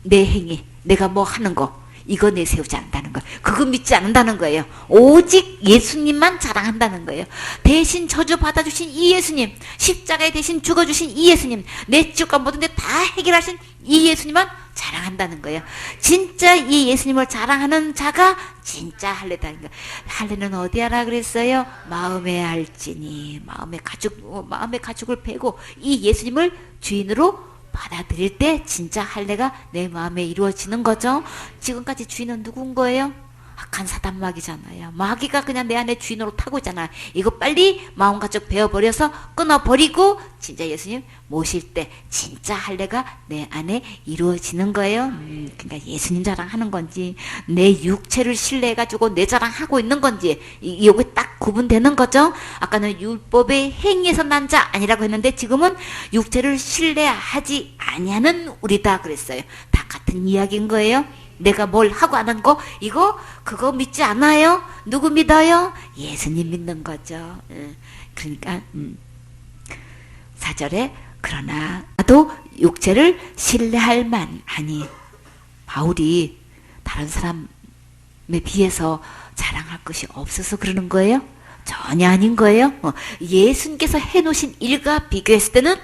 내 행위, 내가 뭐 하는 거, 이거 내세우지 않는다는 거예요. 그거 믿지 않는다는 거예요. 오직 예수님만 자랑한다는 거예요. 대신 저주 받아주신 이 예수님, 십자가에 대신 죽어주신 이 예수님, 내 지옥과 모든 데 다 해결하신 이 예수님만 자랑한다는 거예요. 진짜 이 예수님을 자랑하는 자가 진짜 할례다는 거예요. 할례는 어디 하라 그랬어요? 마음에 알지니, 마음의 가죽을 베고 이 예수님을 주인으로 받아들일 때 진짜 할례가 내 마음에 이루어지는 거죠. 지금까지 주인은 누군 거예요? 악한 사단 마귀잖아요. 마귀가 그냥 내 안에 주인으로 타고 있잖아. 이거 빨리 마음 가죽 베어버려서 끊어버리고 진짜 예수님 모실 때 진짜 할례가 내 안에 이루어지는 거예요. 그러니까 예수님 자랑하는 건지 내 육체를 신뢰해가지고 내 자랑하고 있는 건지 이게 딱 구분되는 거죠. 아까는 율법의 행위에서 난 자 아니라고 했는데 지금은 육체를 신뢰하지 아니하는 우리다 그랬어요. 다 같은 이야기인 거예요. 내가 뭘 하고 하는 거 그거 믿지 않아요? 누구 믿어요? 예수님 믿는 거죠. 그러니까 4절에 그러나 나도 육체를 신뢰할 만하니 바울이 다른 사람에 비해서 자랑할 것이 없어서 그러는 거예요? 전혀 아닌 거예요. 예수님께서 해놓으신 일과 비교했을 때는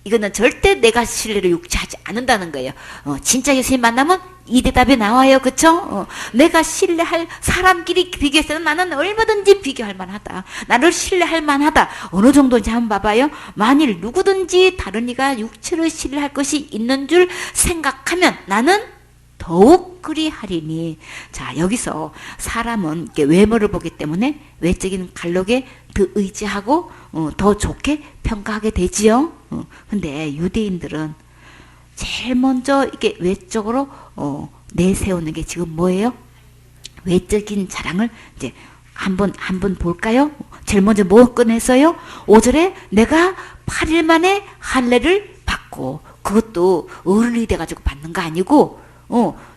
이거는 절대 내가 신뢰를 육체하지 않는다는 거예요. 진짜 예수님 만나면 이 대답이 나와요. 그쵸? 내가 신뢰할 사람끼리 비교했을 때는 나는 얼마든지 비교할 만하다. 나를 신뢰할 만하다. 어느 정도인지 한번 봐봐요. 만일 누구든지 다른 이가 육체를 신뢰할 것이 있는 줄 생각하면 나는 더욱 그리하리니. 자, 여기서 사람은 이렇게 외모를 보기 때문에 외적인 간록에 더 의지하고 더 좋게 평가하게 되지요. 근데 유대인들은 제일 먼저 이게 외적으로 내세우는 게 지금 뭐예요? 외적인 자랑을 이제 한번 볼까요? 제일 먼저 뭐 꺼내서요? 5절에 내가 8일 만에 할례를 받고, 그것도 어른이 돼가지고 받는 거 아니고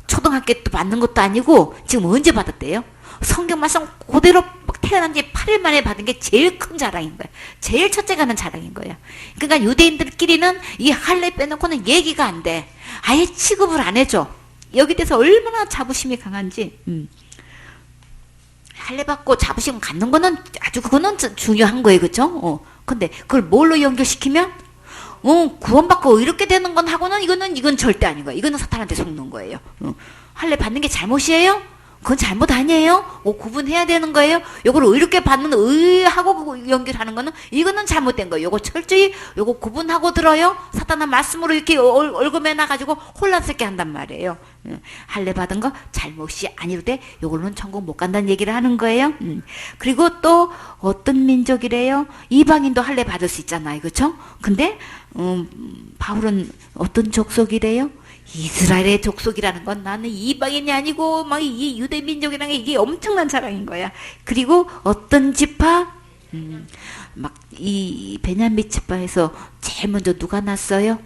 초등학교 때 받는 것도 아니고 지금 언제 받았대요? 성경 말씀 그대로 태어난 지 8일 만에 받은 게 제일 큰 자랑인 거예요. 제일 첫째 가는 자랑인 거예요. 그러니까 유대인들끼리는 이 할례 빼놓고는 얘기가 안 돼. 아예 취급을 안 해줘. 여기 대해서 얼마나 자부심이 강한지. 할례 받고 자부심 갖는 거는 아주 그거는 중요한 거예요. 그쵸? 근데 그걸 뭘로 연결시키면 구원받고 이렇게 되는 건 하고는 이건 절대 아닌 거예요. 이거는 사탄한테 속는 거예요. 할례 받는 게 잘못이에요? 그건 잘못 아니에요? 구분해야 되는 거예요? 요걸 이렇게 받는 의하고 연결하는 거는 이거는 잘못된 거예요. 요거 철저히 요거 구분하고 들어요. 사탄은 말씀으로 이렇게 얽어매놔 가지고 혼란스럽게 한단 말이에요. 할례 받은 거 잘못이 아니로되 요걸로는 천국 못 간다는 얘기를 하는 거예요. 그리고 또 어떤 민족이래요? 이방인도 할례 받을 수 있잖아요. 그렇죠? 근데 바울은 어떤 족속이래요? 이스라엘의 족속이라는 건 나는 이방인이 아니고 막 이 유대 민족이라는 게 이게 엄청난 자랑인 거야. 그리고 어떤 지파? 막 이 베냐민 지파에서 제일 먼저 누가 났어요?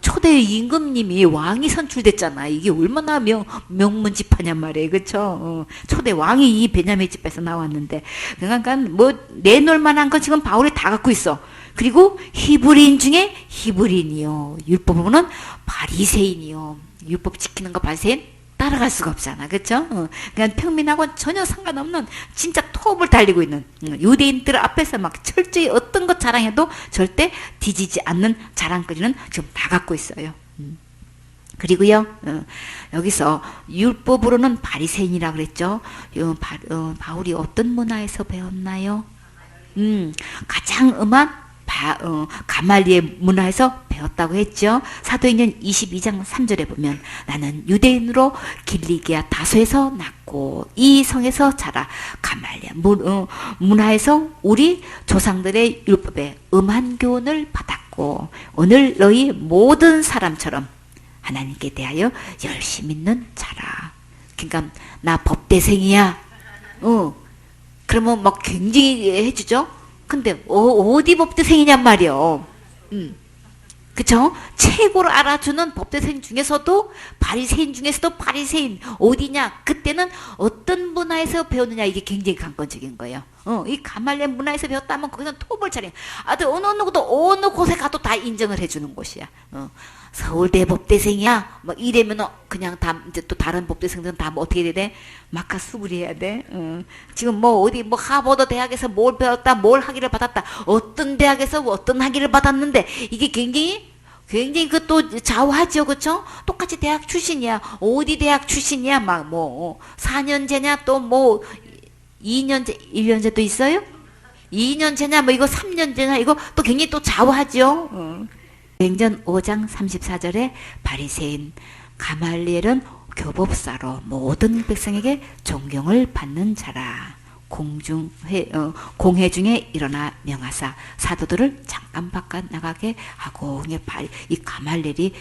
초대 임금님이 왕이 선출됐잖아. 이게 얼마나 명문 지파냔 말이에요. 그쵸? 초대 왕이 이 베냐민 지파에서 나왔는데, 그러니까 뭐 내놓을 만한 건 지금 바울이 다 갖고 있어. 그리고 히브리인 중에 히브리인이요. 율법으로는 바리새인이요. 율법 지키는 거 바리새인 따라갈 수가 없잖아. 그쵸? 그냥 평민하고 전혀 상관없는 진짜 톱을 달리고 있는 유대인들 앞에서 막 철저히 어떤 것 자랑해도 절대 뒤지지 않는 자랑거리는 지금 다 갖고 있어요. 그리고요, 여기서 율법으로는 바리새인이라고 그랬죠. 바울이 어떤 문화에서 배웠나요? 가장 음한 가말리의 문화에서 배웠다고 했죠. 사도행전 22장 3절에 보면 나는 유대인으로 길리기아 다소에서 났고 이 성에서 자라 가말리아 문화에서 우리 조상들의 율법에 음한 교훈을 받았고 오늘 너희 모든 사람처럼 하나님께 대하여 열심히 있는 자라. 그러니까 나 법대생이야. 그러면 막 굉장히 해주죠. 근데 어디 법대생이냔 말이요. 그쵸? 최고로 알아주는 법대생 중에서도 바리새인 중에서도 바리새인 어디냐? 그때는 어떤 문화에서 배웠느냐 이게 굉장히 관건적인 거예요. 이 가말리엘 문화에서 배웠다면 거기는 톱을 차려. 아들 어느 곳에 가도 다 인정을 해주는 곳이야. 서울대 법대생이야. 뭐 이래면 그냥 다 이제 또 다른 법대생들은 다 뭐 어떻게 해야 돼? 마카수부리 해야 돼. 지금 뭐 어디 뭐 하버드 대학에서 뭘 배웠다, 뭘 학위를 받았다, 어떤 대학에서 어떤 학위를 받았는데 이게 굉장히 그 또 좌우하죠, 그쵸? 똑같이 대학 출신이야. 어디 대학 출신이야? 막 뭐 4년제냐 또 뭐 2년제, 1년제도 있어요? 2년제냐 뭐 이거 3년제냐 이거 또 굉장히 또 좌우하죠. 행전 5장 34절에 바리새인 가말리엘은 교법사로 모든 백성에게 존경을 받는 자라. 공회 중에 일어나 명하사 사도들을 잠깐 바깥 나가게 하고, 이 가말리엘이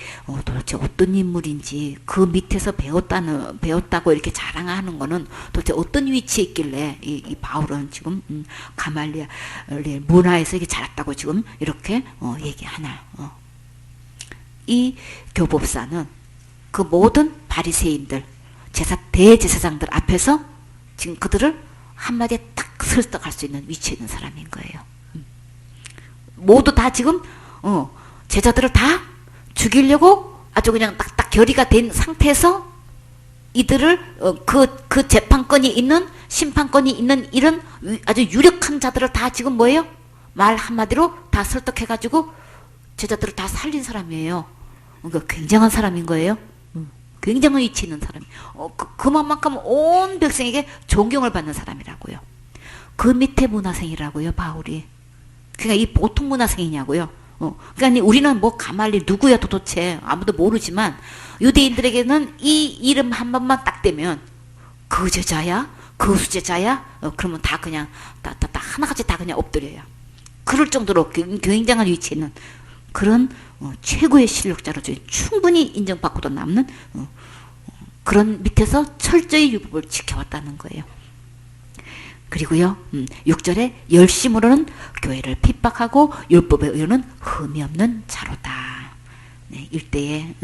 도대체 어떤 인물인지 그 밑에서 배웠다고 이렇게 자랑하는 거는 도대체 어떤 위치에 있길래 이 바울은 지금 가말리엘 문화에서 이렇게 자랐다고 지금 이렇게 얘기하나. 이 교법사는 그 모든 바리새인들 대제사장들 앞에서 지금 그들을 한마디에 딱 설득할 수 있는 위치에 있는 사람인 거예요. 모두 다 지금 제자들을 다 죽이려고 아주 그냥 딱딱 결의가 된 상태에서 이들을 그 재판권이 있는 심판권이 있는 이런 아주 유력한 자들을 다 지금 뭐예요? 말 한마디로 다 설득해가지고 제자들을 다 살린 사람이에요. 그러니까 굉장한 사람인 거예요. 굉장한 위치에 있는 사람이. 그만큼 온 백성에게 존경을 받는 사람이라고요. 그 밑에 문화생이라고요, 바울이. 그러니까 이 보통 문화생이냐고요. 그러니까 우리는 뭐 가말리 누구야 도대체 아무도 모르지만 유대인들에게는 이 이름 한 번만 딱 대면 그 제자야, 그 수제자야. 그러면 다 그냥 다 하나같이 다 그냥 엎드려요. 그럴 정도로 굉장한 위치에 있는 그런 최고의 실력자로 충분히 인정받고도 남는 그런 밑에서 철저히 율법을 지켜왔다는 거예요. 그리고요, 6절에 열심으로는 교회를 핍박하고 율법에 의하는 흠이 없는 자로다. 네, 일대에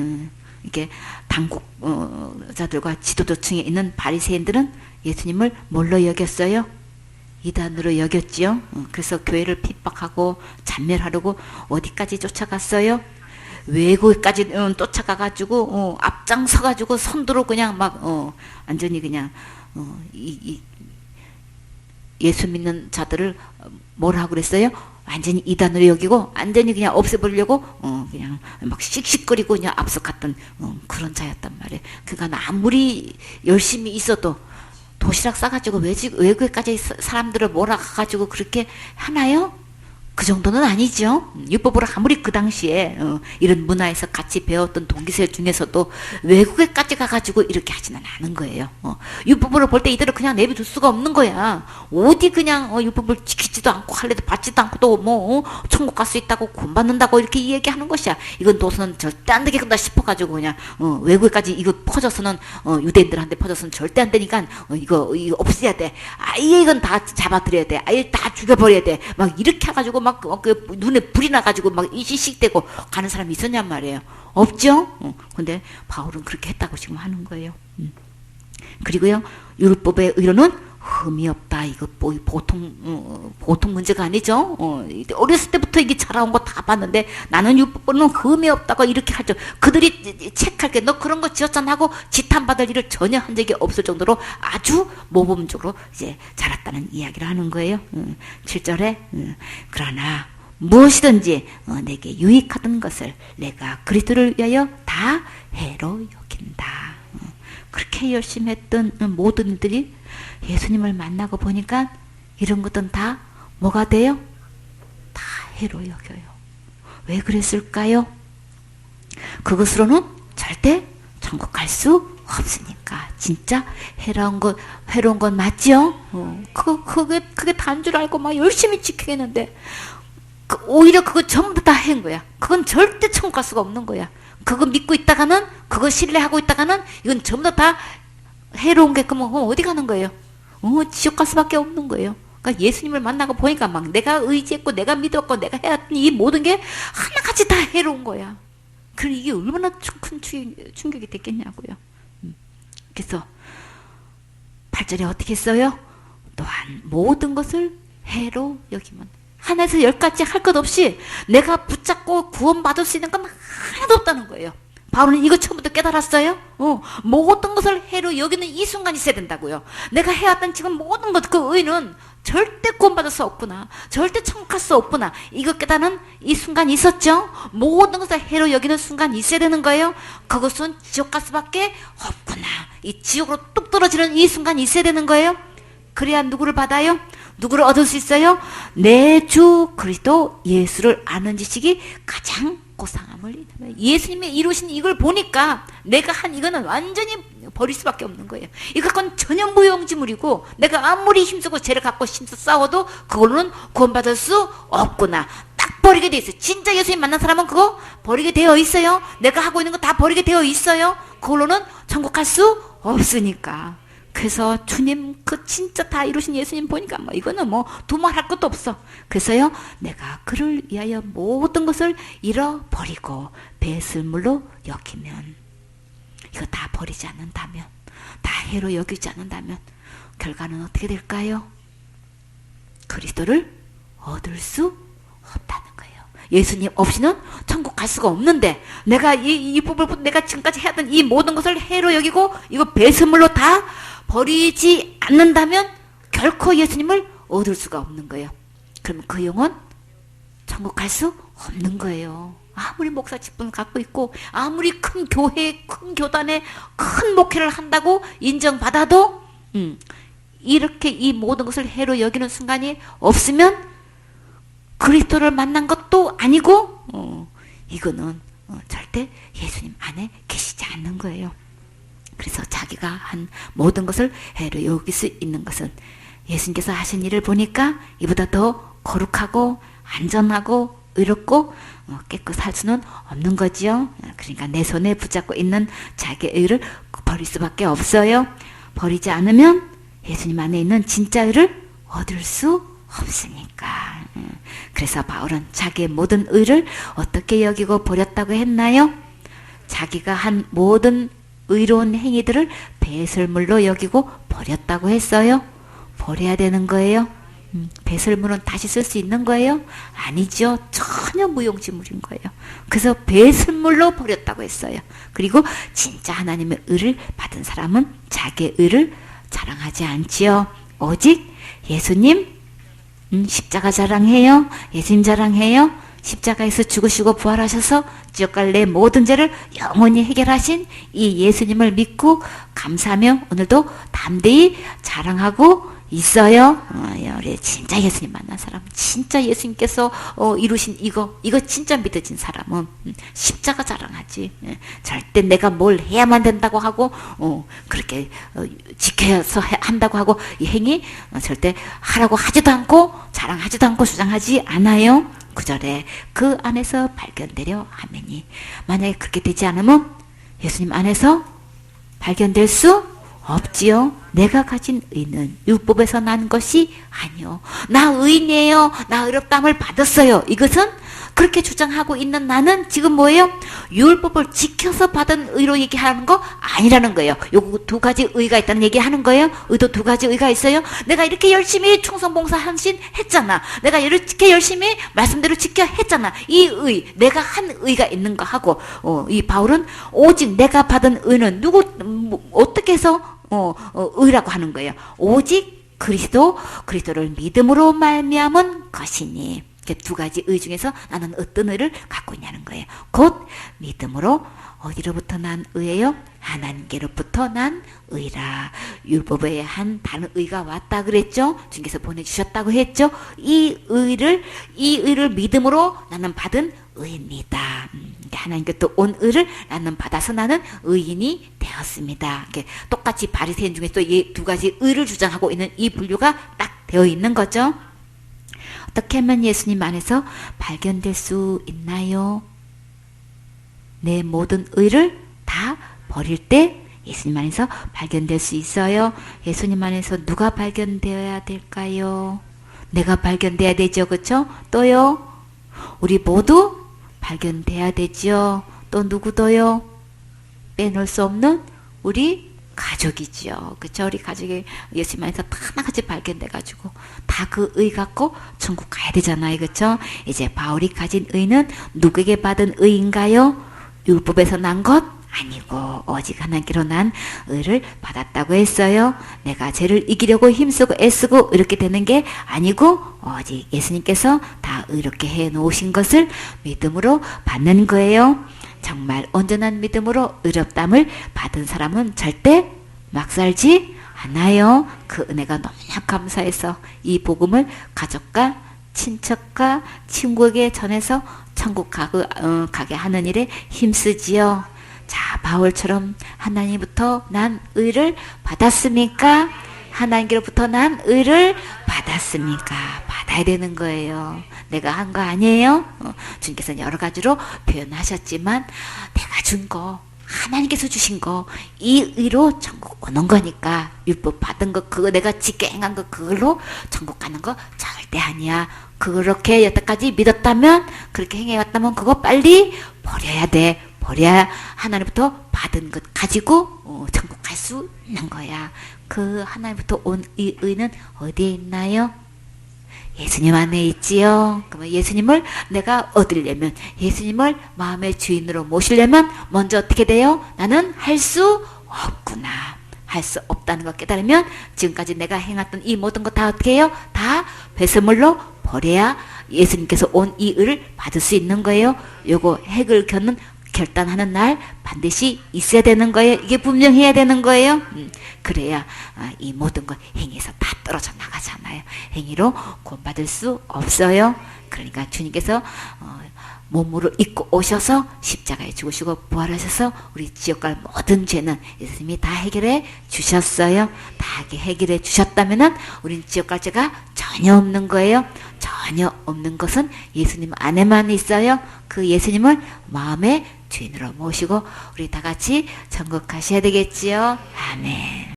이렇게 당국자들과 지도자층에 있는 바리새인들은 예수님을 뭘로 여겼어요? 이단으로 여겼지요. 그래서 교회를 핍박하고 잔멸하려고 어디까지 쫓아갔어요? 외국까지 쫓아가가지고 앞장서가지고 선두로 그냥 막 완전히 그냥 예수 믿는 자들을 뭐라고 그랬어요? 완전히 이단으로 여기고 완전히 그냥 없애버리려고 그냥 막 씩씩거리고 그냥 앞서 갔던 그런 자였단 말이에요. 그러니까 아무리 열심히 있어도 도시락 싸가지고 외국에까지 사람들을 몰아가가지고 그렇게 하나요? 그 정도는 아니죠. 율법으로 아무리 그 당시에 이런 문화에서 같이 배웠던 동기생 중에서도 외국에까지 가가지고 이렇게 하지는 않은 거예요. 율법으로 볼 때 이들을 그냥 내버려둘 수가 없는 거야. 어디 그냥 율법을 지키지도 않고 할래도 받지도 않고 또 뭐 천국 갈 수 있다고 구원받는다고 이렇게 얘기하는 것이야. 이건 도서는 절대 안 되겠구나 싶어가지고 그냥 외국에까지 이거 퍼져서는 유대인들한테 퍼져서는 절대 안 되니까 이거 없애야 돼. 아예 이건 다 잡아들여야 돼. 아예 다 죽여버려야 돼. 막 이렇게 해가지고 막 눈에 불이 나가지고 막 이식되고 가는 사람이 있었냔 말이에요. 없죠? 근데 바울은 그렇게 했다고 지금 하는 거예요. 그리고요, 율법의 의로는 흠이 없다. 이거 뭐 보통 문제가 아니죠. 어렸을 때부터 이게 자라온 거 다 봤는데 나는 율법은 흠이 없다고 이렇게 하죠. 그들이 체크할 게 너 그런 거 지었잖아 하고 지탄받을 일을 전혀 한 적이 없을 정도로 아주 모범적으로 이제 자랐다는 이야기를 하는 거예요. 7절에 그러나 무엇이든지 내게 유익하던 것을 내가 그리스도를 위하여 다 해로 여긴다. 그렇게 열심히 했던 모든 이들이 예수님을 만나고 보니까 이런 것들은 다 뭐가 돼요? 다 해로 여겨요. 왜 그랬을까요? 그것으로는 절대 천국 갈 수 없으니까. 진짜 해로운 건 맞죠? 그게 단 줄 알고 막 열심히 지키겠는데 오히려 그거 전부 다 해인 거야. 그건 절대 천국 갈 수가 없는 거야. 그거 믿고 있다가는, 그거 신뢰하고 있다가는 이건 전부 다 해로운 게 그러면 어디 가는 거예요? 지옥 갈 수밖에 없는 거예요. 그러니까 예수님을 만나고 보니까 막 내가 의지했고 내가 믿었고 내가 해왔던 이 모든 게 하나같이 다 해로운 거야. 그럼 이게 얼마나 큰 충격이 됐겠냐고요. 그래서 8절에 어떻게 써요? 또한 모든 것을 해로 여기면 하나에서 10가지 할 것 없이 내가 붙잡고 구원받을 수 있는 건 하나도 없다는 거예요. 바울은 이거 처음부터 깨달았어요. 모든 것을 해로 여기는 이 순간이 있어야 된다고요. 내가 해왔던 지금 모든 것, 그 의는 절대 구원받을 수 없구나. 절대 천국 갈 수 없구나. 이거 깨닫는 이 순간이 있었죠. 모든 것을 해로 여기는 순간이 있어야 되는 거예요. 그것은 지옥 갈 수밖에 없구나. 이 지옥으로 뚝 떨어지는 이 순간이 있어야 되는 거예요. 그래야 누구를 받아요? 누구를 얻을 수 있어요? 내 주 그리스도 예수를 아는 지식이 가장 고상함을 이루며 예수님이 이루신 이걸 보니까 내가 한 이거는 완전히 버릴 수밖에 없는 거예요. 이건 전혀 무용지물이고 내가 아무리 힘쓰고 죄를 갖고 힘써 싸워도 그걸로는 구원받을 수 없구나. 딱 버리게 돼 있어요. 진짜 예수님 만난 사람은 그거 버리게 되어 있어요. 내가 하고 있는 거 다 버리게 되어 있어요. 그걸로는 천국 갈 수 없으니까. 그래서 주님 그 진짜 다 이루신 예수님 보니까 뭐 이거는 뭐 두말할 것도 없어. 그래서요 내가 그를 위하여 모든 것을 잃어버리고 배설물로 여기면 이거 다 버리지 않는다면 다 해로 여기지 않는다면 결과는 어떻게 될까요? 그리스도를 얻을 수 없다는 거예요. 예수님 없이는 천국 갈 수가 없는데 내가 이 부분을 내가 지금까지 해왔던 이 모든 것을 해로 여기고 이거 배설물로 다 버리지 않는다면 결코 예수님을 얻을 수가 없는 거예요. 그럼 그 영혼 천국 갈 수 없는 거예요. 아무리 목사 직분을 갖고 있고 아무리 큰 교회, 큰 교단에 큰 목회를 한다고 인정받아도 이렇게 이 모든 것을 해로 여기는 순간이 없으면 그리스도를 만난 것도 아니고 이거는 절대 예수님 안에 계시지 않는 거예요. 그래서 자기가 한 모든 것을 해로 여길 수 있는 것은 예수님께서 하신 일을 보니까 이보다 더 거룩하고 안전하고 의롭고 깨끗할 수는 없는 거지요. 그러니까 내 손에 붙잡고 있는 자기의 의를 버릴 수밖에 없어요. 버리지 않으면 예수님 안에 있는 진짜 의를 얻을 수 없으니까. 그래서 바울은 자기의 모든 의를 어떻게 여기고 버렸다고 했나요? 자기가 한 모든 의로운 행위들을 배설물로 여기고 버렸다고 했어요. 버려야 되는 거예요. 배설물은 다시 쓸 수 있는 거예요? 아니죠. 전혀 무용지물인 거예요. 그래서 배설물로 버렸다고 했어요. 그리고 진짜 하나님의 의를 받은 사람은 자기의 의를 자랑하지 않지요. 오직 예수님 십자가 자랑해요. 예수님 자랑해요. 십자가에서 죽으시고 부활하셔서 지옥 갈 내 모든 죄를 영원히 해결하신 이 예수님을 믿고 감사하며 오늘도 담대히 자랑하고 있어요. 우리 진짜 예수님 만난 사람, 진짜 예수님께서 이루신 이거 진짜 믿어진 사람은 십자가 자랑하지. 절대 내가 뭘 해야만 된다고 하고 그렇게 지켜서 한다고 하고 이 행위 절대 하라고 하지도 않고 자랑하지도 않고 주장하지 않아요. 9절에 그 안에서 발견되려 하매니 만약에 그렇게 되지 않으면 예수님 안에서 발견될 수 없지요. 내가 가진 의는 율법에서 난 것이 아니요. 나 의인이에요. 나 의롭다함을 받았어요. 이것은 그렇게 주장하고 있는 나는 지금 뭐예요? 율법을 지켜서 받은 의로 얘기하는 거 아니라는 거예요. 요거 두 가지 의가 있다는 얘기하는 거예요. 의도 두 가지 의가 있어요. 내가 이렇게 열심히 충성봉사 한신 했잖아. 내가 이렇게 열심히 말씀대로 지켜 했잖아. 이 의, 내가 한 의가 있는 거 하고 이 바울은 오직 내가 받은 의는 어떻게 해서 의라고 하는 거예요. 오직 그리스도를 믿음으로 말미암은 것이니. 두 가지 의 중에서 나는 어떤 의를 갖고 있냐는 거예요. 곧 믿음으로 어디로부터 난 의예요? 하나님께로부터 난 의라. 율법에 한 다른 의가 왔다 그랬죠. 주님께서 보내주셨다고 했죠. 이 의를 믿음으로 나는 받은 의입니다. 하나님께서 온 의를 나는 받아서 나는 의인이 되었습니다. 똑같이 바리새인 중에 또 이 두 가지 의를 주장하고 있는 이 분류가 딱 되어 있는 거죠. 어떻게 하면 예수님 안에서 발견될 수 있나요? 내 모든 의를 다 버릴 때 예수님 안에서 발견될 수 있어요. 예수님 안에서 누가 발견되어야 될까요? 내가 발견돼야 되죠. 그쵸? 또요. 우리 모두 발견돼야 되죠. 또 누구도요? 빼놓을 수 없는 우리 가족이지요. 그쵸? 우리 가족이 예수님 안에서 다 하나같이 발견돼가지고 다 그 의 갖고 천국 가야 되잖아요. 그쵸? 이제 바울이 가진 의는 누구에게 받은 의인가요? 율법에서 난 것? 아니고 오직 하나님께로 난 의를 받았다고 했어요. 내가 죄를 이기려고 힘쓰고 애쓰고 이렇게 되는 게 아니고 오직 예수님께서 다 의롭게 해 놓으신 것을 믿음으로 받는 거예요. 정말 온전한 믿음으로 의롭담을 받은 사람은 절대 막 살지 않아요. 그 은혜가 너무나 감사해서 이 복음을 가족과 친척과 친구에게 전해서 천국 가게 하는 일에 힘쓰지요. 자, 바울처럼 하나님부터 난 의를 받았습니까? 하나님께로부터 난 의를 받았습니까? 받아야 되는 거예요. 내가 한 거 아니에요? 주님께서는 여러 가지로 표현하셨지만 내가 준 거, 하나님께서 주신 거, 이 의로 천국 오는 거니까 율법 받은 거, 그거 내가 지게 행한 거, 그걸로 천국 가는 거 절대 아니야. 그렇게 여태까지 믿었다면, 그렇게 행해왔다면 그거 빨리 버려야 돼. 버려야 하나님부터 받은 것 가지고 천국 갈 수 있는 거야. 그 하나님부터 온 이 의는 어디에 있나요? 예수님 안에 있지요. 그러면 예수님을 내가 얻으려면, 예수님을 마음의 주인으로 모시려면 먼저 어떻게 돼요? 나는 할 수 없구나. 할 수 없다는 걸 깨달으면 지금까지 내가 행했던 이 모든 거 다 어떻게 해요? 다 배설물로 버려야 예수님께서 온 이 의를 받을 수 있는 거예요. 요거 핵을 겨는 결단하는 날 반드시 있어야 되는 거예요. 이게 분명해야 되는 거예요. 그래야 이 모든 것 행위에서 다 떨어져 나가잖아요. 행위로 구원받을 수 없어요. 그러니까 주님께서 몸으로 입고 오셔서 십자가에 죽으시고 부활하셔서 우리 지옥 갈 모든 죄는 예수님이 다 해결해 주셨어요. 다 해결해 주셨다면은 우린 지옥 갈 죄가 전혀 없는 거예요. 전혀 없는 것은 예수님 안에만 있어요. 그 예수님을 마음의 주인으로 모시고 우리 다 같이 천국 가셔야 되겠지요. 아멘.